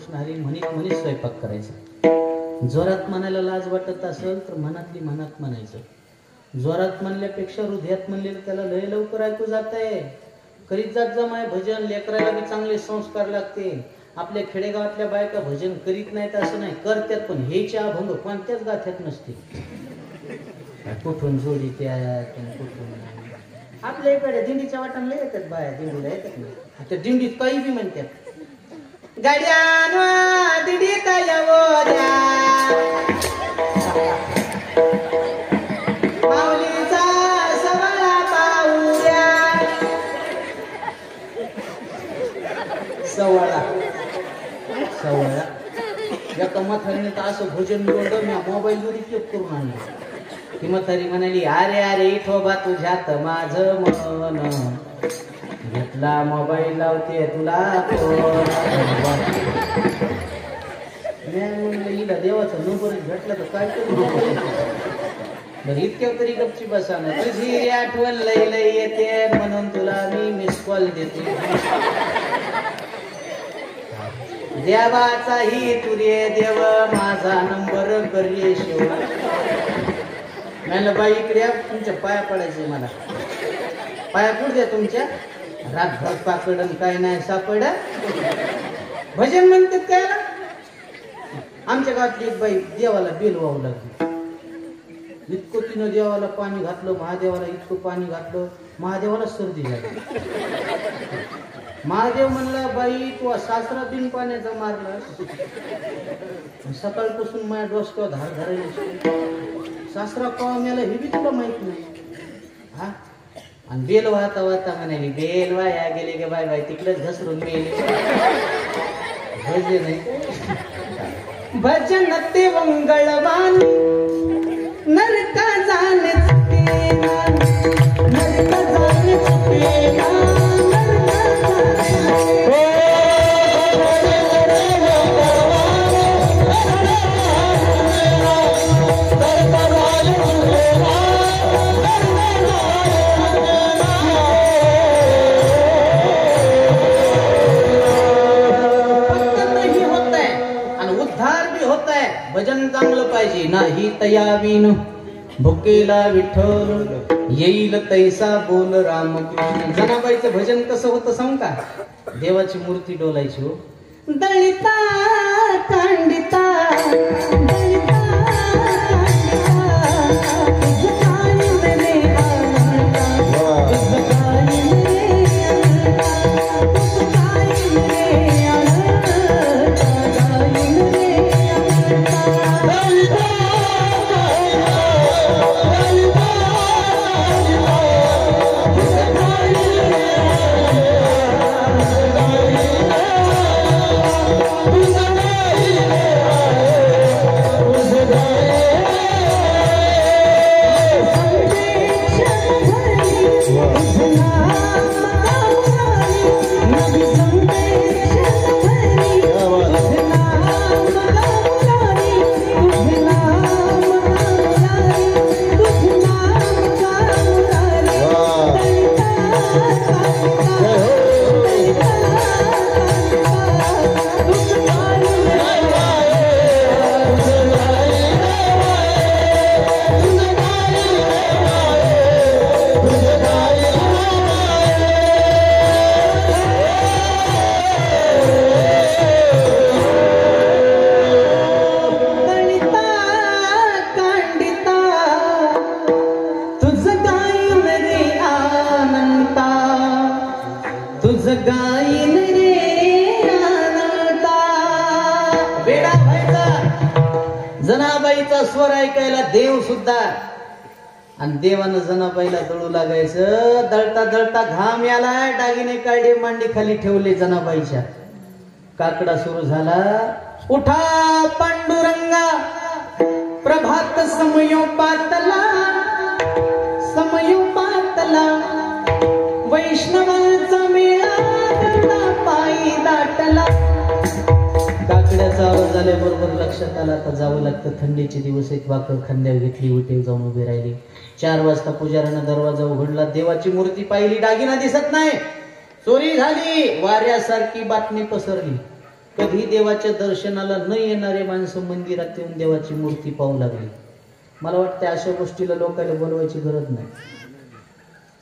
हरी म्हणीत स्वयंपाक करायचा. जोरात म्हणायला लाज वाटत असेल तर मनातली मनात म्हणायचं. जोरात म्हणल्यापेक्षा हृदयात म्हणलेलं त्याला लय लवकर ऐकू जात आहे. करीत जात जा माय भजन. लेकराला बी चांगले संस्कार लागते. आपल्या खेडेगावातल्या बायका भजन करीत नाहीत असं नाही, करतात, पण हेच्या अभंग कोणत्याच गाथ्यात नसते. कुठून जोडी त्या कुठून. आपल्या इकडे दिंडीच्या वाटांना येतात बाया, दिंडीला येतात नाही. त्या दिंडीत काही बी म्हणतात, गाड्या दिंडीत येवो द्या, माऊलीचा सवाळा पाहू द्या. सवाळा एका म्हातारीने तर असं भजन निवडलं, मी मोबाईल मध्ये क्लिक करून आणलं. ती म्हातारी म्हणाली, अरे इठोबा तुझ्यात माझं मन, घेतला मोबाईल लावते तुला हिला देवाचा नंबर भेटला तर काय करू. बरं इतक्या तरी गपची बसा ना. तुझी रे आठवण लय लय येते म्हणून तुला मी मिस कॉल देते. देवाचाही तुरे देव माझा नंबर करिये शिव. मला बाई इकडे तुमच्या पाया पडायचे. मला पाया कुठे द्या तुमच्या. रातभर पाकडन काय नाही सापड. भजन म्हणतात काय. आमच्या गावातली एक बाई देवाला बेल वाहू लागली. इतकं तिनं देवाला पाणी घातलं. महादेवाला इतकं पाणी घातलं. महादेवाला सर्दी झाली. महादेव म्हणला बाई तू सासरा बिन पाण्याचा मारला. सकाळपासून माझ्या डोसक्यावर धार धरायला. सासरा कवा मेला हे बी तुला माहित नाही. हा आणि बेल वाहता वाहता म्हणाली बेल वाया गेले गे बाय बाय तिकडेच घसरून गेले. भजन नाही भजन ते मंगळवान नरका जाणे नरका जाणे भजन चांगलं पाहिजे. नाही तयावीन भुकेला विठ्ठल येईल तैसा बोल रामकृष्ण. जनाबाईचं भजन कसं होतं सांग का. देवाची मूर्ती डोलायची हो. दलिता कांडिता जनाबाईचा स्वर ऐकायला देव सुद्धा. आणि देवानं जनाबाईला दळू लागायचं. दळता दळता घाम याला दागिने काढले मांडी खाली ठेवले जनाबाईच्या. काकडा सुरू झाला. उठा पांडुरंगा प्रभात समयोपातला समयोपातला वैष्णवांचा मेळा पायी दाटला. काकड्याचा आवाज झाल्याबरोबर लक्षात आला आता जावं लागतं. थंडीचे दिवस. एक वाकड खांद्यावर घेतली. उठेव जाऊन उभी राहिली. 4 वाजता पुजाऱ्यानं दरवाजा उघडला. देवाची मूर्ती पाहिली. दागिना दिसत नाही. चोरी झाली. वाऱ्यासारखी बातमी पसरली. कधी देवाच्या दर्शनाला न येणारे माणसं मंदिरात येऊन देवाची मूर्ती पाहू लागली. मला वाटतं अशा गोष्टीला लोकांना बोलवायची गरज नाही.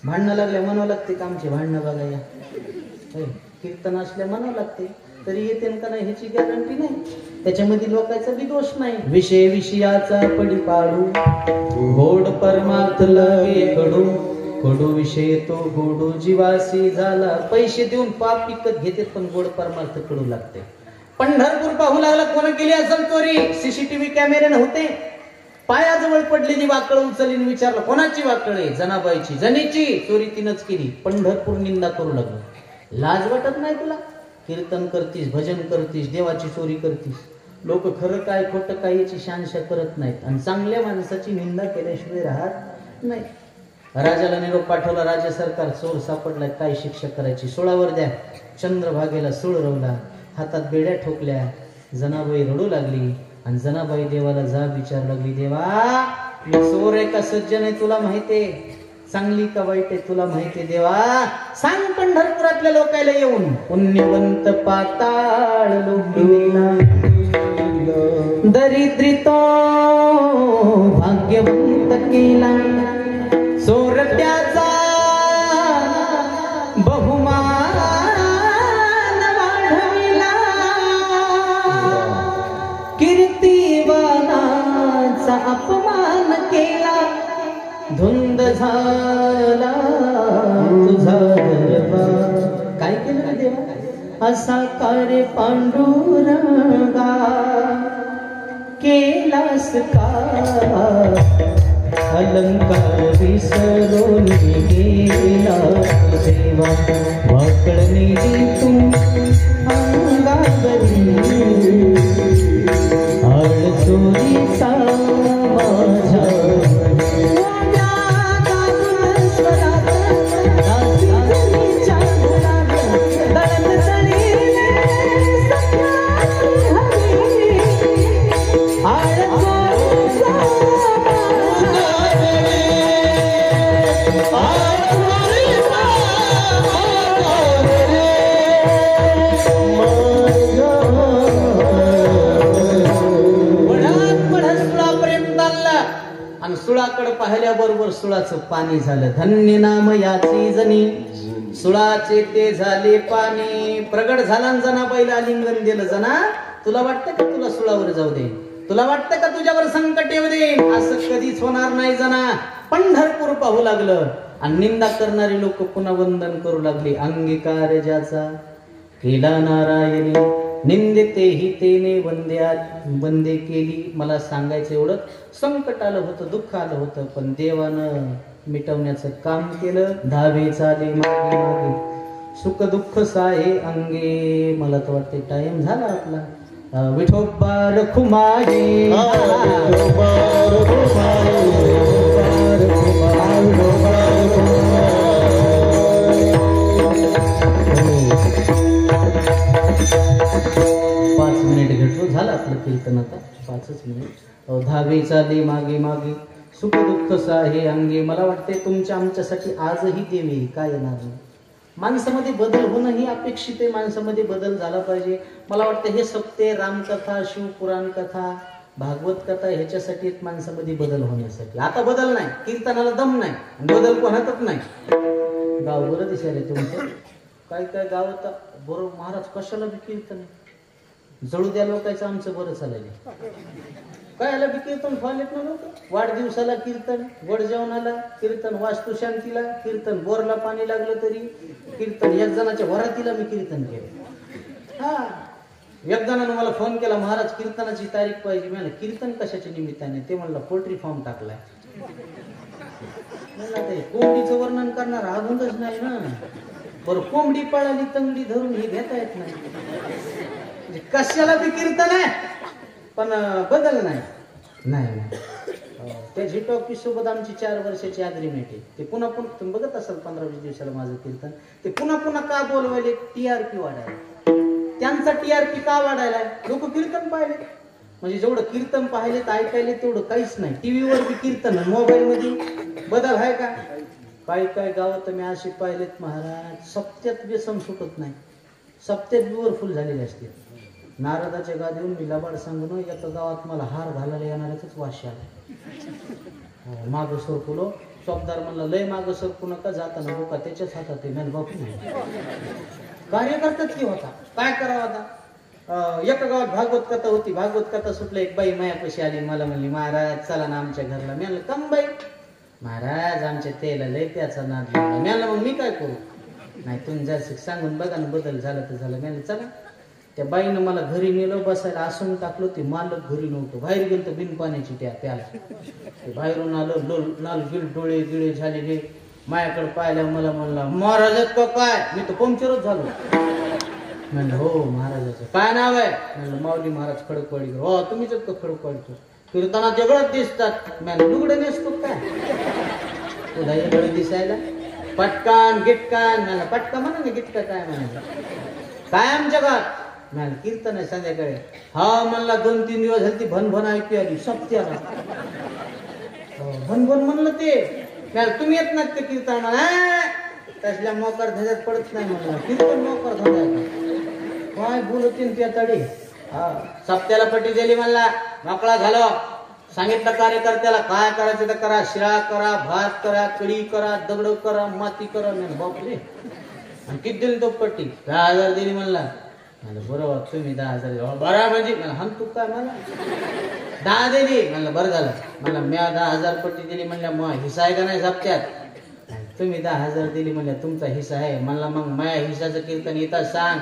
भांडणं लागल्या म्हणावं लागते का आमची भांडणं बघायला. कीर्तन असल्या म्हणावं लागते. तरी येते का नाही ह्याची गॅरंटी नाही. त्याच्यामध्ये लोकांचा बी दोष नाही. विषय विषयाचा पडी पाडू गोड परमार्थ लगे कडू कडू विषय तो गोडू जीवासी झाला. पैसे देऊन पाप विकत घेते पण गोड परमार्थ कडू लागते. पंढरपूर पाहू लागला. कोण केली असेल चोरी. सीसीटीव्ही कॅमेरे नव्हते. पायाजवळ पडलेली वाकळ उचलली. विचारलं कोणाची वाकळ आहे. जनाबाईची. जनीची. चोरी तिनंच केली. पंढरपूर निंदा करू लागलो. लाज वाटत नाही तुला. कीर्तन करतीस, भजन करतीस, देवाची चोरी करतीस. लोक खरं काय खोटं काय याची शानशा करत नाहीत. आणि चांगल्या माणसाची निंदा केल्याशिवाय राहत नाही. राजाला निरोप पाठवला. राज्य सरकार चोर सापडलाय. काय शिक्षा करायची. 16 द्या. चंद्रभागेला सूळ रवला. हातात बेड्या ठोकल्या. जनाबाई रडू लागली. आणि जनाबाई देवाला जाब विचारू लागली. देवा मी चोर आहे का सज्जन आहे तुला माहितीये, चांगली का वाईट आहे तुला माहितीये देवा. सांग पंढरपुरातल्या लोकायला येऊन, पुण्यवंत पाताळ लोकिला, दरिद्रितो भाग्यवंत केला, चोरट्याचा बहुमान वाढविला, कीर्तिवानाचा अपमान केला, धुंद झाला तुझा गरबा. काय केलं देवा, असा कार्य पांडुरंगा केलास का, अलंकार विसरून गेला देवा, वाकळणी तू अंगावरी, आळ चोरीचा माझ्या सुळाकडे पाहिल्याबरोबर सुळाचं पाणी झालं. धन्य नाम याची जनी, सुळाचे ते झाले पाणी. प्रगट झाला जना, पहिला लिंगन दिलं. जना तुला वाटतं का तुला सुळावर जाऊ दे, तुला वाटतं का तुझ्यावर संकट येऊ दे, असं कधीच होणार नाही. जना पंढरपूर पाहू लागलं आणि निंदा करणारी लोक पुन्हा वंदन करू लागली. अंगीकार ज्याचा केला नारायणी, निंदितेही तेने वंदे केली. मला सांगायचं एवढं, संकट आलं होतं, दुःख आलं होतं, पण देवानं मिटवण्याचं काम केलं. धावे चाले मागे मागे, सुख दुःख साहे अंगे. मला तर वाटते टाइम झाला आपला. विठोबा रखू मागे, 5 मिनिट घेतो, झालं आपलं कीर्तन आता, 5च मिनिट. धावे चाले मागे मागे, सुख दुःख साहे अंगे. मला वाटते तुमच्या आमच्यासाठी आजही देवी काय येणार नाही. माणसामध्ये बदल होणं ही अपेक्षित आहे, माणसामध्ये बदल झाला पाहिजे. मला वाटतं हे सप्ते, रामकथा, शिवपुराण कथा, भागवत कथा ह्याच्यासाठी माणसामध्ये बदल होण्यासाठी. आता बदल नाही, कीर्तनाला दम नाही, बदल कोणातच नाही. गाव बरं दिसायला तुमचं, काय काय गाव होता बरोबर. महाराज कशाला बी कीर्तन, जळू द्या लोकांचं, आमचं बरं चालेल. काय याला बी कीर्तन फॉलेत ना लोक. वाढदिवसाला कीर्तन, गोड जेवणाला कीर्तन, वास्तुशांतीला कीर्तन, बोरला पाणी लागलं तरी कीर्तन. एक जणाच्या वरातीला मी कीर्तन केलं. हा, एक जणानं मला फोन केला, महाराज कीर्तनाची तारीख पाहिजे. मी कीर्तन कशाच्या निमित्ताने, ते म्हणलं पोल्ट्री फार्म टाकलाय. म्हणलं ते कोंबडीचं वर्णन करणार अभंगच नाही ना. बरं, कोंबडी पळाली तंगडी धरून हे घेता येत नाही. कशाला बी कीर्तन आहे, पण बदल नाही. त्या झी टॉकीज सोबत आमची 4 वर्षाची अग्रीमेंट आहे. ते पुन्हा पुन्हा तुम्ही बघत असाल 15-20 दिवसाला माझं कीर्तन. ते पुन्हा पुन्हा का बोलवायले, TRP वाढायला. त्यांचा TRP का वाढायला, लोक कीर्तन पाहिले. म्हणजे जेवढं कीर्तन पाहिले ऐकायले तेवढं काहीच नाही. टीव्हीवर बी कीर्तन, मोबाईल मध्ये बदल आहे का. काही काय गावात मी असे पाहिलेत महाराज, सप्त्यात व्यसन सुटत नाही, सप्त्यात बी फुल झालेले असते. नारदाच्या गादीहून मी लबाड सांगून एका गावात मला हार घालायला येणाऱ्याच वाशी आला. मागं सरकुलो, चौकदार म्हणला लय मागं सरकू नका, जाताना बोका त्याच्याच हातात आहे. मॅन बापू कार्यकर्ताच की होता, काय करावं आता. एका गावात भागवत कथा होती. भागवत कथा सुटलं, एक बाई मायापाशी आली, मला म्हणली महाराज चला ना आमच्या घरला. मी म्हणलं कम बाई. महाराज आमच्या तेला लय त्याचा नाद लागला. मी म्हणलं मग मी काय करू. नाही तुम्ही जर सांगून बघा ना, बदल झाला तर झाला. मी म्हणलं चला. त्या बाईनं मला घरी नेलं, बसायला आसून टाकलं. ते मालक घरी नव्हतं, बाहेर गेलं तर बिन पाण्याची प्याला. ते बाहेरून आलं, लाल गिल डोळे गिळे झालेले. माझ्याकडे पाहिल्या मला म्हणला महाराजात का काय. मी तर पंक्चरच झालो. म्हणलं हो महाराजाचं काय नाव आहे. म्हणलं माऊली महाराज खडकवाडीकर. हो तुम्हीच का खडकवाडीकर, कीर्तनात वेगळंच दिसतात. म्हणलं लुगडं नेसतो काय तुला वेगळं दिसायला. पटकान गिटकान. म्हणलं पटका म्हणा ना, गिटका काय म्हणायचं. काय आमच्या गावात म्हणलं कीर्तन आहे संध्याकाळी. हा म्हणला 2-3 दिवस झाली ती भन भन ऐकू आली. सप्त्याला भनभन म्हणलं ते तुम्ही येत नाहीत ते कीर्तन तसल्या मोकार धंद्यात पडत नाही म्हणलं कीर्तन मोकार धंद्यात काय बोलतील त्या तडे सप्त्याला पट्टी दिली म्हणला मोकळा झालो सांगितलं कार्यकर्त्याला काय करायचं तर करा शिरा करा भात करा कढी करा दगड करा माती करा बापरे आणि किती दिली तो पट्टी 10,000 दिली म्हणला बरोबर तुम्ही 10,000 बरा म्हणजे हम तू काय मला 10 दिली म्हणलं बरं झालं मला म्या 10,000 पट्टी दिली म्हणल्या मग हिस्सा आहे का नाही सप्त्यात तुम्ही 10,000 दिली म्हणल्या तुमचा हिस्सा आहे म्हणला मग माया हिस्साचं कीर्तन येतात सांग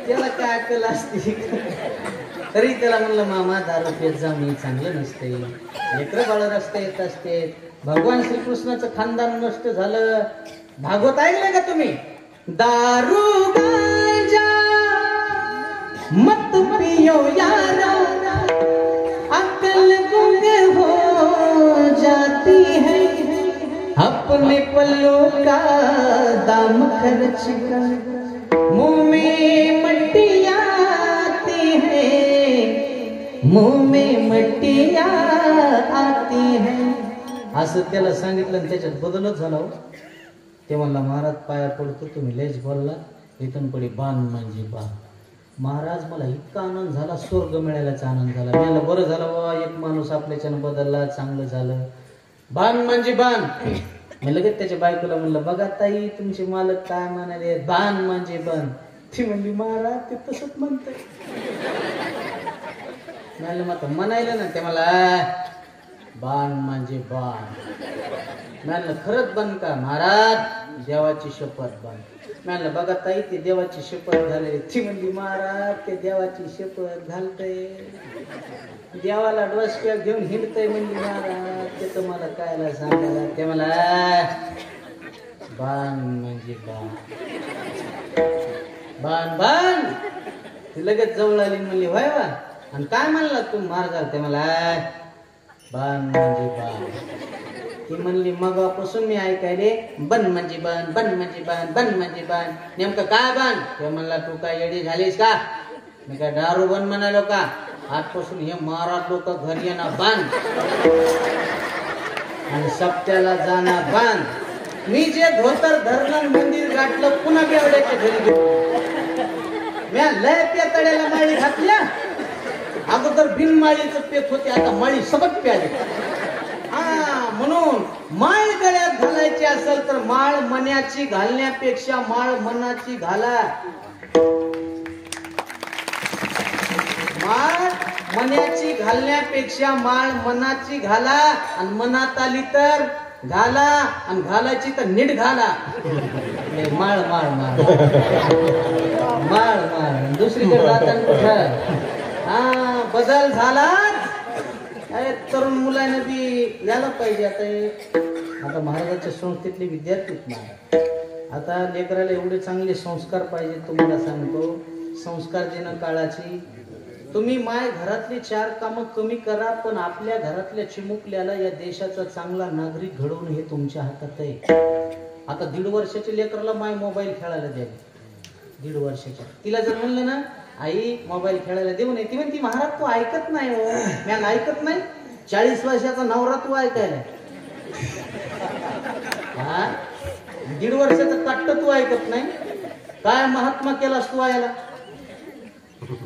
त्याला काय अक्कल असते तरी त्याला म्हणलं मामा दारू पेत जा मी चांगलं नसते लेकरं बाळ रस्ते येत असते भगवान श्रीकृष्णाचं खानदान नष्ट झालं भागवत ऐकलंय का तुम्ही दारू गांजा मत पियो यारा अक्ल गुंग हो जाती है अपने पल्लों का दाम खर्च कर मुंह में मट्टी आती है मुंह में मट्टी आती है असं त्याला सांगितलं त्याच्यात बदलच झाला ते म्हणला महाराज पाया पडतो तुम्ही लेच बोलला इथून पुढे बाण म्हणजे बाण महाराज मला इतका आनंद झाला स्वर्ग मिळाल्याचा आनंद झाला मला बरं झालं बाबा एक माणूस आपल्याच्यानं बदलला चांगलं झालं बाण म्हणजे बाण मी लगेच त्याच्या बायकोला म्हणलं बघा ताई तुमचे मालक काय म्हणाले बाण म्हणजे बाण ती म्हणली महाराज ते तसंच म्हणतंय म्हणलं मग म्हणायला ना ते मला बाण म्हणजे बाण म्हणलं खरंच बन का महाराज देवाची शपथ बन म्हणलं बघा ताई ते देवाची शपथ झाले ती म्हणली महाराज ते देवाची शपथ घालतय देवाला डोसक्या घेऊन हिंडतय म्हणली महाराज ते तुम्हाला कायला सांगायला ते मला बाण म्हणजे बाण बाण बाण ती लगेच जवळ आली म्हणली व्हाय वा आणि काय म्हणला तू महाराज ते मला बाण म्हणजे बाण ती म्हणली मगापासून मी ऐकायले बन म्हणजे बाण बन म्हणजे बाण बन म्हणजे बाण नेमकं काय बाण ते म्हणला तू काय येडी झालीस का मी काय दारू बन म्हणालो का आजपासून हे महाराज लोक घरी येणार बाण आणि सप्त्याला जाणार बाण मी जे धोतर धरलं मंदिर गाठलं पुन्हा बेवड्याच्या घरी म्या लय पेतड्याला माळी घातल्या अगोदर बिनमाळीचं पेत होते आता माळी सबक प्याले म्हणून माळ गळ्यात घालायची असेल तर माळ मण्याची घालण्यापेक्षा माळ मनाची घाला माळ मण्याची घालण्यापेक्षा माळ मनाची घाला आणि मनात आली तर घाला आणि घालायची तर नीट घाला माळ माळ माळ माळ माळ दुसरीकडे जाताना कुठं बदल झाला तरुण मुलांना बी यायला पाहिजे आता महाराजांच्या संस्थेतले विद्यार्थीच नाही आता लेकराला एवढे चांगले संस्कार पाहिजे तुम्हाला सांगतो संस्कार देणं काळाची तुम्ही माय घरातली 4 कामं कमी करा पण आपल्या घरातल्या चिमुकल्याला या देशाचा चांगला नागरिक घडवणं हे तुमच्या हातात आहे आता 1.5 वर्षाच्या लेकराला माय मोबाईल खेळायला द्यावी 1.5 वर्षाच्या तिला जर म्हणलं ना आई मोबाईल खेळायला देऊ नये ती म्हणती महाराज तू ऐकत नाही हो मी ऐकत नाही 40 वर्षाचा नवरा तू ऐकायला 1.5 वर्षाचा कट्ट तू ऐकत नाही काय महात्मा केलास तू आयला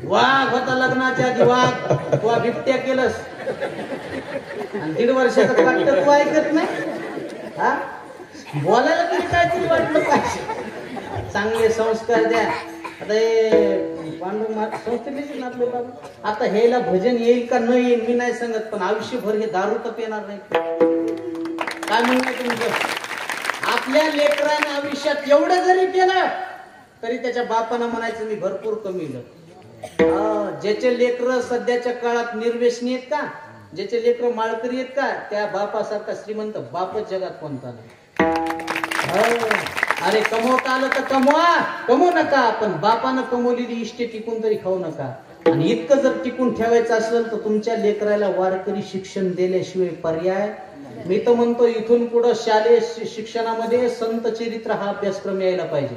वाघ होता लग्नाच्या आधी वाघ तू बिबट्या केलंस आणि 1.5 वर्षाचा कट्ट तू ऐकत नाही बोलायला तरी काय तरी वाटलं पाहिजे चांगले संस्कार द्या आता हे पांडू संस्थेचे आपले बाबा आता हेला भजन येईल का न येईल मी नाही सांगत पण आयुष्यभर हे दारू तर पिणार नाही काय म्हणणं तुमचं आपल्या लेकरानं आयुष्यात एवढं जरी केलं तरी त्याच्या बापानं म्हणायचं मी भरपूर कमीलं ज्याचे लेकर सध्याच्या काळात निर्व्यसनी आहेत का ज्याचे लेकर माळकरी आहेत का त्या बापासारखा श्रीमंत बापच जगात कोणता नाही अरे कमवता आलं तर कमवू नका पण बापानं कमवलेली इष्टे टिकून तरी खाऊ नका आणि इतकं जर टिकून ठेवायचं असेल तर तुमच्या लेकराला वारकरी शिक्षण दिल्याशिवाय पर्याय मी तर म्हणतो इथून पुढे शालेय शिक्षणामध्ये संत चरित्र हा अभ्यासक्रम यायला पाहिजे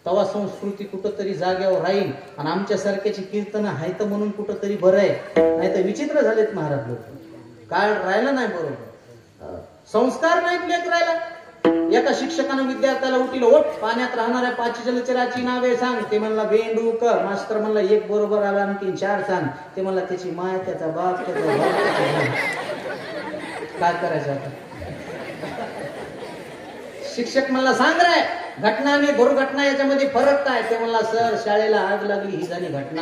तवा संस्कृती कुठंतरी जाग्यावर राहील आणि आमच्यासारख्याची कीर्तनं आहेत म्हणून कुठंतरी बरं आहे, नाही तर विचित्र झालेत महाराज लोक. काळ राहिलं नाही बरोबर, संस्कार नाहीत लेकरायला. एका शिक्षकानं विद्यार्थ्याला उठील, ओठ पाण्यात राहणाऱ्या 5 जलचराची नावे सांग. ते म्हणला बेंडूकर. मास्तर म्हणला 1 बरोबर आला, आणखी 4 सांग. ते म्हणला त्याची माय, त्याचा बाप, त्याचा बाप. काय करायचं आता? शिक्षक म्हणला सांग रे, घटना आणि दुर्घटना याच्यामध्ये फरक काय? ते म्हणला सर, शाळेला आग लागली ही झाली घटना,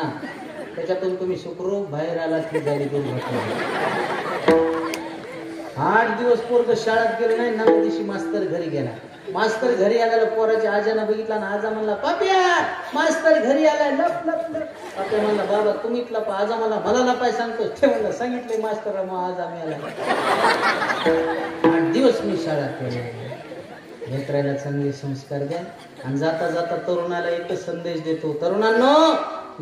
त्याच्यातून तुम्ही सुखरूप बाहेर आला ती झाली दुर्घटना. 8 दिवस पोरग शाळेत गेलं नाही. 9 दिवशी मास्तर घरी गेला. मास्तर घरी आल्याला पोराच्या आजानं बघितला ना, आजा म्हणला पाप्या मास्तर घरी आलाय, लप लप लप. पाप्या म्हणला बाबा तुम्हीच लपा, आजा मला लपाय सांगतो. ते म्हणलं सांगितले मास्तर, मग आज आम्ही आला. 8 दिवस मी शाळेत गेलो. लेकराला चांगले संस्कार द्या. आणि जाता जाता तरुणाला एकच संदेश देतो, तरुणांनो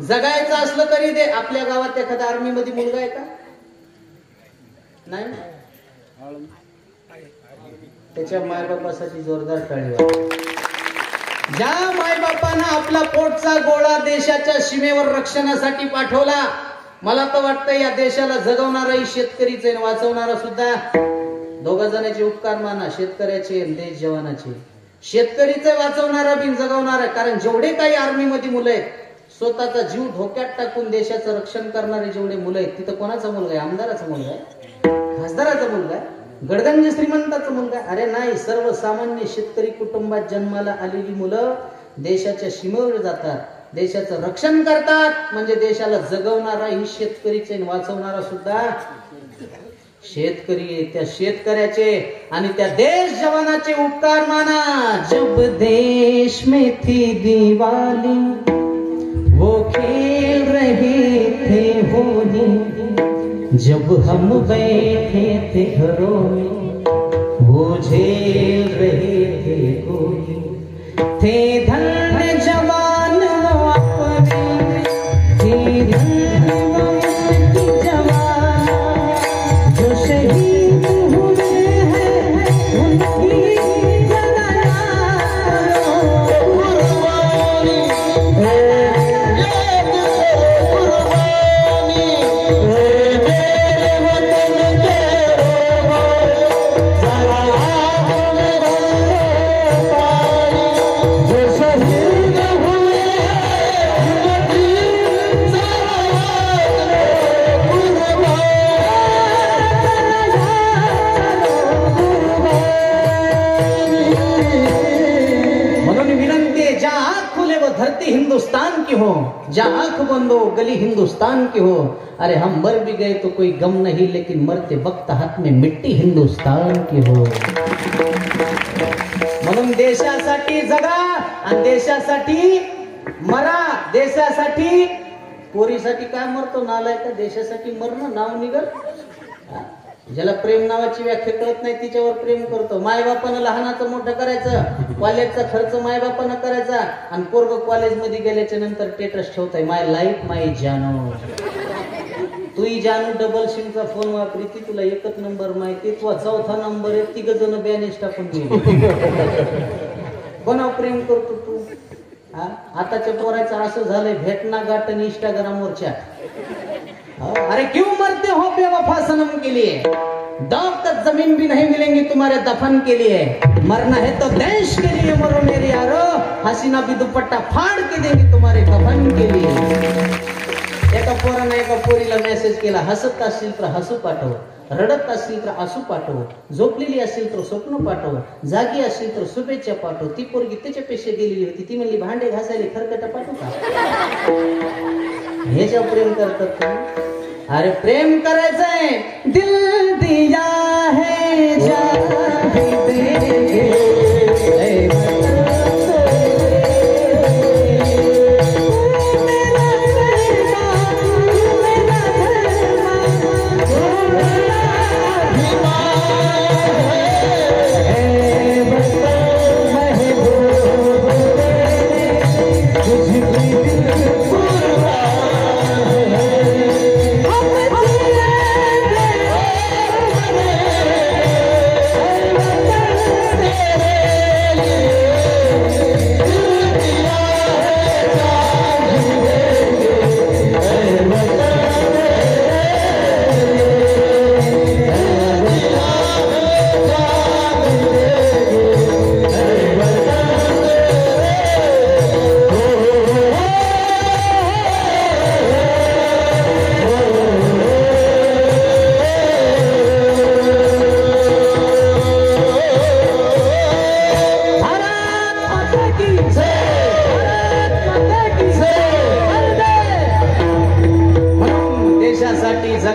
जगायचं असलं तरी दे. आपल्या गावात एखादा आर्मी मध्ये मुलगा आहे का? नाही. त्याच्या मायबापासाठी जोरदार टाळी वाजवा. ज्या मायबापानं आपला पोटचा गोळा देशाच्या सीमेवर रक्षणासाठी पाठवला, मला तर वाटतं या देशाला जगवणाराही शेतकरीच आहे, वाचवणारा सुद्धा. दोघा जणांचे उपकार माना, शेतकऱ्याचे देश जवानाचे. शेतकरीच वाचवणारा बिन जगवणारा. कारण जेवढे काही आर्मी मध्ये मुलं आहेत, स्वतःचा जीव धोक्यात टाकून देशाचं रक्षण करणारे जेवढे मुलं आहेत, तिथं कोणाचा मुलगा आहे? आमदाराचा मुलगा आहे? खासदाराचा मुलगा आहे? गडगंज श्रीमंताचा मुलगा? अरे नाही, सर्वसामान्य शेतकरी कुटुंबात जन्माला आलेली मुलं देशाच्या सीमेवर जातात, देशाचं रक्षण करतात. म्हणजे देशाला जगवणारा ही शेतकरीच आहे, वाचवणारा सुद्धा शेतकरी. त्या शेतकऱ्याचे आणि त्या देश जवानाचे उपकार माना. जब देश में थी दिवाली, वो खेल रहे थे होली, जब हम बैठे थे घरों में, वो झेल रहे थे गोली. थे धन्य जवान वो अपने, थे धन्य वो उनकी जवान, जो शहीद हुए हैं उनकी हिंदुस्तान की हो, जहाँ आंख बंद हो गली हिंदुस्तान की हो. अरे हम मर भी गए तो कोई गम नहीं, लेकिन मरते वक्त हाथ में मिट्टी हिंदुस्तान की हो. म्हणून देशासाठी जगा आणि देशासाठी मरा. देशासाठी, पोरीसाठी काय मरतो नालायक? देशासाठी मरणं नाव निघत. ज्याला प्रेम नावाची व्याख्या कळत नाही तिच्यावर प्रेम करतो. मायबापानं लहानाचं मोठं करायचं, कॉलेजचा खर्च मायबापानं करायचा, आणि पोरग कॉलेजमध्ये गेल्याच्या नंतर स्टेटस ठेवताय माय लाईफ माय जानू. तुही जानू डबल सिमचा फोन वापरती, तुला एकच नंबर माहिती, तुझा 4था नंबर आहे. 3 जण बॅनेज टाकून गेले. कोणावर प्रेम करतो तू? आताच्या पोराचं असं झालंय, भेटना गाठ आणि इंस्टाग्रामवरच्या. अरे क्यों मरते हो बेवफा सनम के लिए, दाव तक जमीन भी नहीं मिलेंगी तुम्हारे दफन के लिए. मरना है तो देश के लिए मरो मेरे यारो, हसीना भी दुपट्टा फाड़ के देंगे तुम्हारे कफन के लिए. एका पोरानं एका पोरीला मेसेज केला, हसत असतील तर हसू पाठव, रडत असतील तर आसू पाठव, झोपलेली असेल तर स्वप्न पाठव, जागी असेल तर शुभेच्छा पाठव. ती पोरगी त्याच्यापेक्षा गेलेली होती, ती म्हणली भांडे घासायला खरकटा पाठवू का? ह्याच्यावर प्रेम करतात तुम्ही? अरे प्रेम करायचंय, दिल दिया है जान दे.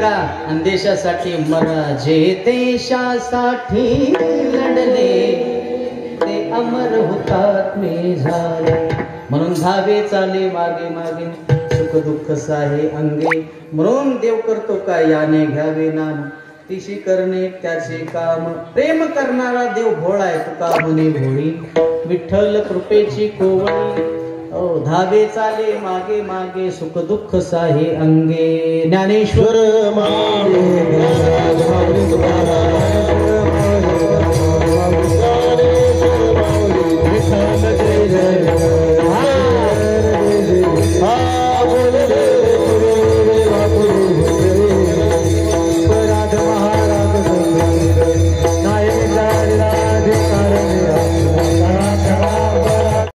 जगा आणि देशासाठी मरा. जे देशासाठी लढले ते अमर हुतात्मे झाले. म्हणून धावे चाले मागे मागे सुख दुःख साहे अंगे. म्हणून देव करतो काय याने घ्यावे नाम तिशी करणे त्याचे काम. प्रेम करणारा देव भोळा आहे तुका म्हणे भोळी. विठ्ठल कृपेची कोवळी धावे चाले मागे मागे सुख दुःख साहे अंगे. ज्ञानेश्वर विठ्ठल जय जय